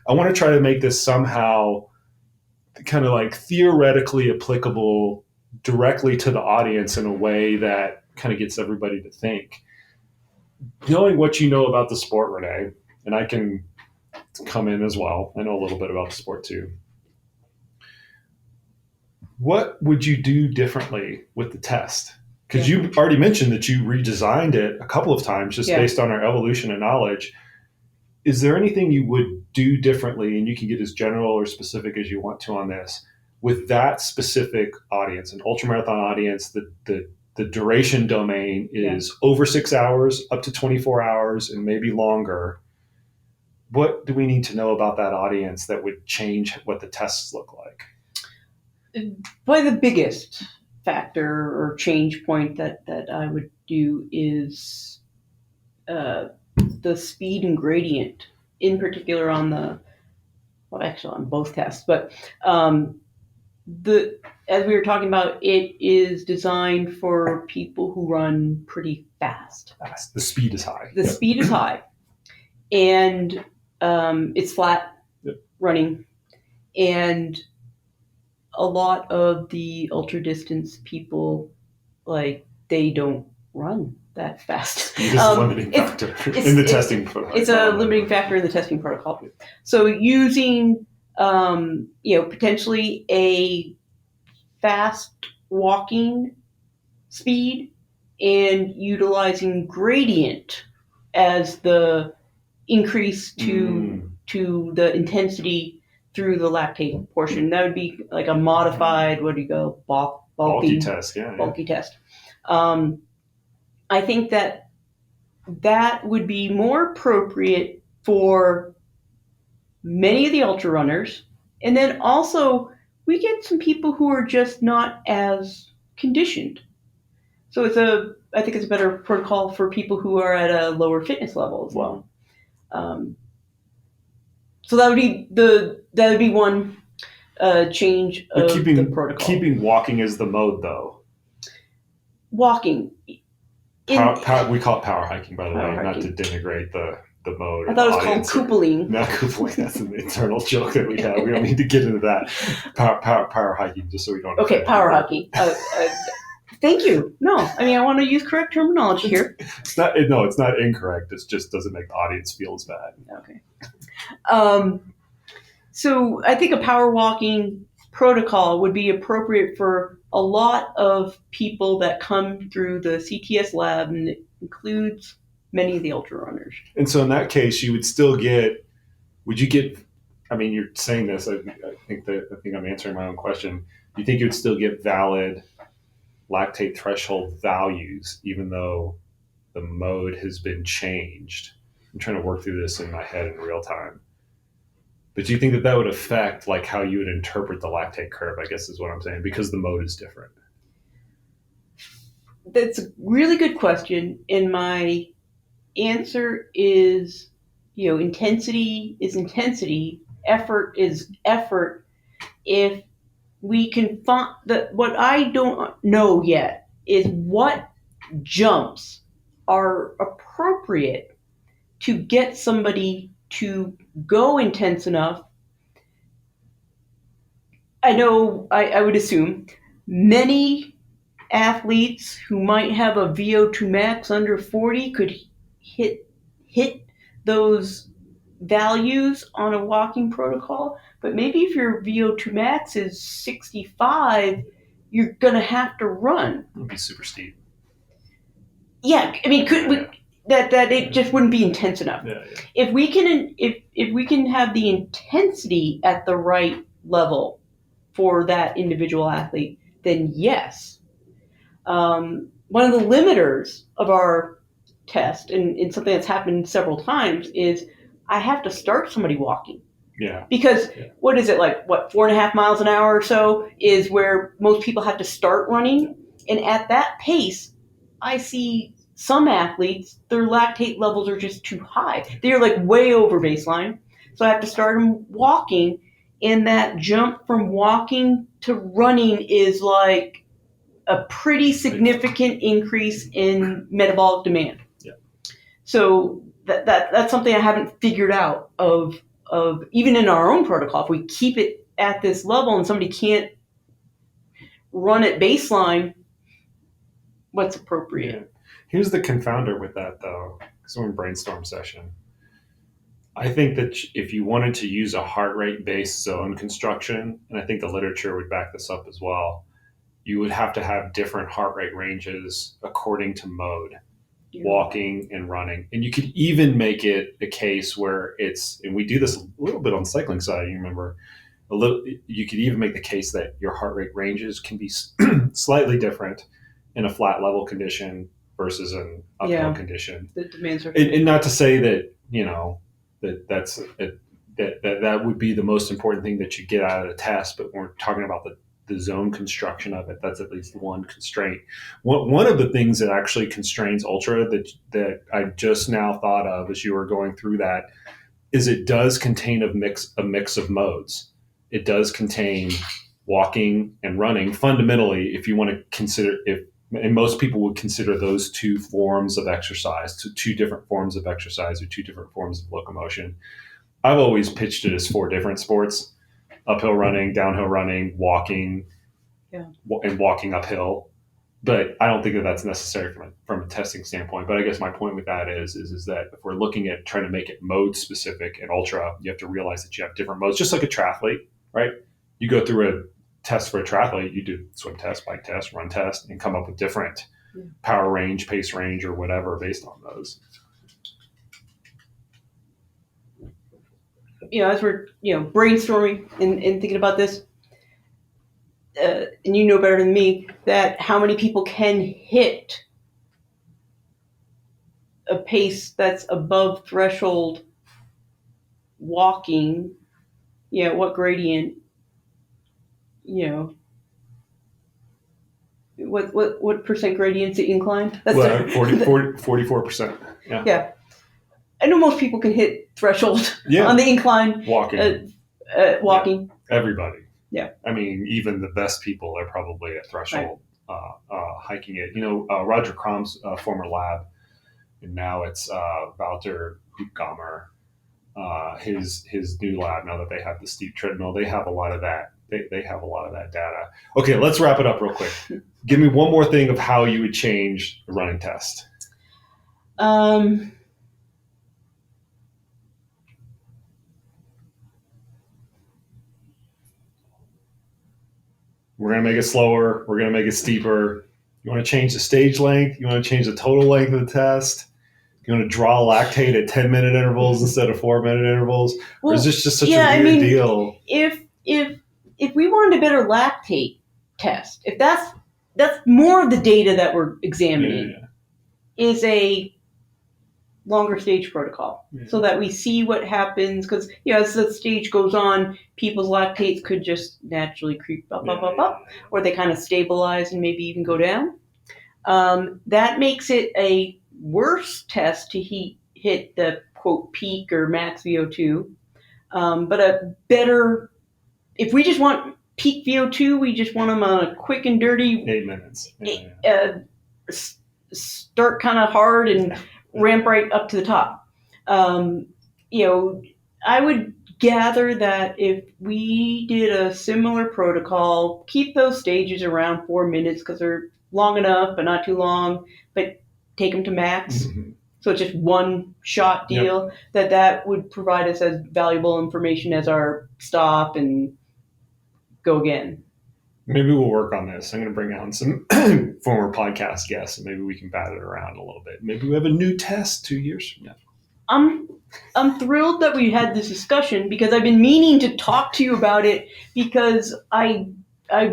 I want to try to make this somehow kind of like theoretically applicable directly to the audience in a way that kind of gets everybody to think. Knowing what you know about the sport, Renee, and I can come in as well. I know a little bit about the sport too. What would you do differently with the test? Because you already mentioned that you redesigned it a couple of times just based on our evolution and knowledge. Is there anything you would do differently, and you can get as general or specific as you want to on this, with that specific audience, an ultramarathon audience, the duration domain is over 6 hours, up to 24 hours, and maybe longer. What do we need to know about that audience that would change what the tests look like? Probably the biggest factor or change point that I would do is the speed and gradient, in particular on on both tests, but as we were talking about, it is designed for people who run pretty fast. The speed is high. The speed is high, and it's flat running, and a lot of the ultra distance people, like, they don't run that fast. It's a limiting factor in the testing protocol. It's a limiting factor in the testing protocol. So using, potentially a fast walking speed and utilizing gradient as the increase to the intensity through the lactate portion. That would be like a modified, bulky test. Bulky test. I think that would be more appropriate for many of the ultra runners. And then also, we get some people who are just not as conditioned. So I think it's a better protocol for people who are at a lower fitness level as well. So that would be one change of the protocol. Keeping walking as the mode, though. Walking. We call it power hiking, by the way, not to denigrate the mode. I thought it was called Koopaling. Not Koopaling. That's an internal joke that we have. We don't need to get into that. Power hiking, just so we don't. Okay, power hiking. Thank you. No, I want to use correct terminology here. It's not incorrect. It just doesn't make the audience feel as bad. Okay. So I think a power walking protocol would be appropriate for a lot of people that come through the CTS lab, and it includes many of the ultra runners. And so in that case, you're saying this, I think I'm answering my own question. Do you think you would still get valid lactate threshold values, even though the mode has been changed? I'm trying to work through this in my head in real time. But do you think that would affect like how you would interpret the lactate curve, I guess is what I'm saying, because the mode is different? That's a really good question. And my answer is, intensity is intensity, effort is effort. If we can find what I don't know yet is what jumps are appropriate to get somebody to go intense enough. I know, I would assume many athletes who might have a VO2 max under 40 could hit those values on a walking protocol. But maybe if your VO2 max is 65, you're going to have to run. It would be super steep. Yeah, that it just wouldn't be intense enough. Yeah. If we can have the intensity at the right level for that individual athlete, then yes. One of the limiters of our test, and something that's happened several times, is I have to start somebody walking. Yeah. Because what is it, 4.5 miles an hour or so is where most people have to start running. And at that pace, I see some athletes, their lactate levels are just too high. They're way over baseline. So I have to start them walking. And that jump from walking to running is like a pretty significant increase in metabolic demand. Yeah. So that's something I haven't figured out of even in our own protocol. If we keep it at this level and somebody can't run at baseline, what's appropriate? Yeah. Here's the confounder with that, though. So in brainstorm session, I think that if you wanted to use a heart rate based zone construction, and I think the literature would back this up as well, you would have to have different heart rate ranges according to mode, walking and running. And you could even make it a case where it's, and we do this a little bit on the cycling side, you remember, you could even make the case that your heart rate ranges can be slightly different in a flat level condition versus an uphill condition. The demands are, and not to say that, that would be the most important thing that you get out of the test, but we're talking about the zone construction of it. That's at least one constraint. One of the things that actually constrains ultra that I just now thought of as you were going through that is it does contain a mix of modes. It does contain walking and running. Fundamentally, if you want to consider, and most people would consider those two forms of exercise, two different forms of exercise or two different forms of locomotion. I've always pitched it as 4 different sports: uphill running, downhill running, walking, and walking uphill. But I don't think that that's necessary from a testing standpoint. But I guess my point with that is that if we're looking at trying to make it mode specific in ultra, you have to realize that you have different modes, just like a triathlete, right? You go through a test for a triathlete, you do swim test, bike test, run test, and come up with different power range, pace range, or whatever based on those. As we're brainstorming and thinking about this, and you know better than me that how many people can hit a pace that's above threshold walking, what gradient, what percent gradient's the incline? That's 44%. Yeah. I know most people can hit threshold on the incline. Walking. Walking. Yeah. Everybody. Yeah. I mean, even the best people are probably at threshold hiking it. Roger Crom's former lab, and now it's Wouter Hoopgamer, his new lab, now that they have the steep treadmill, they have a lot of that. They have a lot of that data. Okay, let's wrap it up real quick. Give me one more thing of how you would change the running test. We're going to make it slower. We're going to make it steeper. You want to change the stage length? You want to change the total length of the test? You want to draw lactate at 10-minute intervals instead of 4-minute intervals? Or is this just such a weird deal? If we wanted a better lactate test, if that's more of the data that we're examining, is a longer stage protocol, so that we see what happens. Because as the stage goes on, people's lactates could just naturally creep up, or they kind of stabilize and maybe even go down. That makes it a worse test to hit the quote peak or max VO2, but a better. If we just want peak VO2, we just want them on a quick and dirty 8 minutes. Start kind of hard and ramp right up to the top. I would gather that if we did a similar protocol, keep those stages around 4 minutes because they're long enough but not too long, but take them to max. Mm-hmm. So it's just one shot deal. That would provide us as valuable information as our stop and go again. Maybe we'll work on this. I'm going to bring on some former podcast guests, and maybe we can bat it around a little bit. Maybe we have a new test 2 years from now. I'm thrilled that we had this discussion because I've been meaning to talk to you about it because I've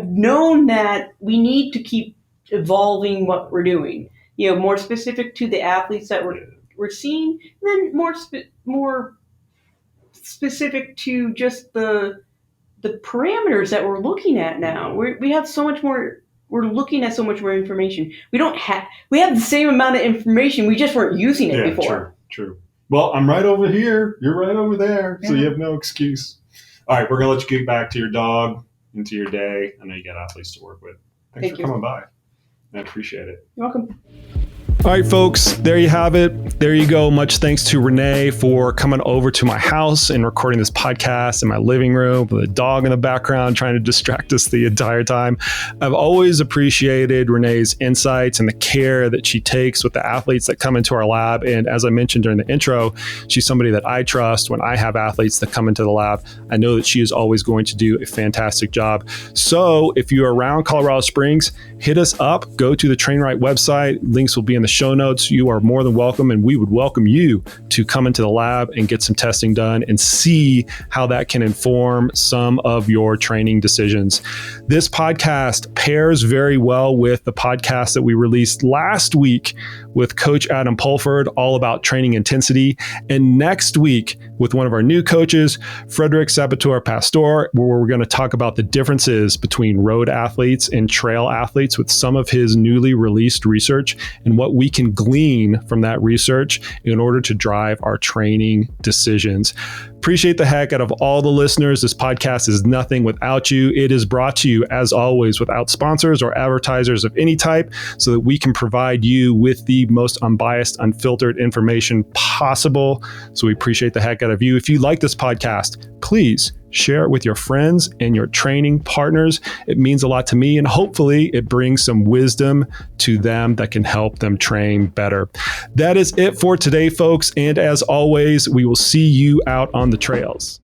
known that we need to keep evolving what we're doing. More specific to the athletes that we're seeing, and then more specific to just the parameters that we're looking at now. We have so much more. We're looking at so much more information. We have the same amount of information. We just weren't using it before. True. Well, I'm right over here. You're right over there. So you have no excuse. All right, we're going to let you get back to your dog and to your day. I know you got athletes to work with. Thanks for coming by. I appreciate it. You're welcome. All right, folks, there you have it. There you go. Much thanks to Renee for coming over to my house and recording this podcast in my living room with a dog in the background trying to distract us the entire time. I've always appreciated Renee's insights and the care that she takes with the athletes that come into our lab. And as I mentioned during the intro, she's somebody that I trust when I have athletes that come into the lab. I know that she is always going to do a fantastic job. So if you're around Colorado Springs, hit us up. Go to the Train Right website. Links will be in the show notes. You are more than welcome, and we would welcome you to come into the lab and get some testing done and see how that can inform some of your training decisions. This podcast pairs very well with the podcast that we released last week with Coach Adam Pulford, all about training intensity. And next week with one of our new coaches, Frederick Sabator Pastor, where we're going to talk about the differences between road athletes and trail athletes with some of his newly released research and what we can glean from that research in order to drive our training decisions. Appreciate the heck out of all the listeners. This podcast is nothing without you. It is brought to you, as always, without sponsors or advertisers of any type, so that we can provide you with the most unbiased, unfiltered information possible. So we appreciate the heck out of you. If you like this podcast, please share it with your friends and your training partners. It means a lot to me, and hopefully it brings some wisdom to them that can help them train better. That is it for today, folks. And as always, we will see you out on the trails.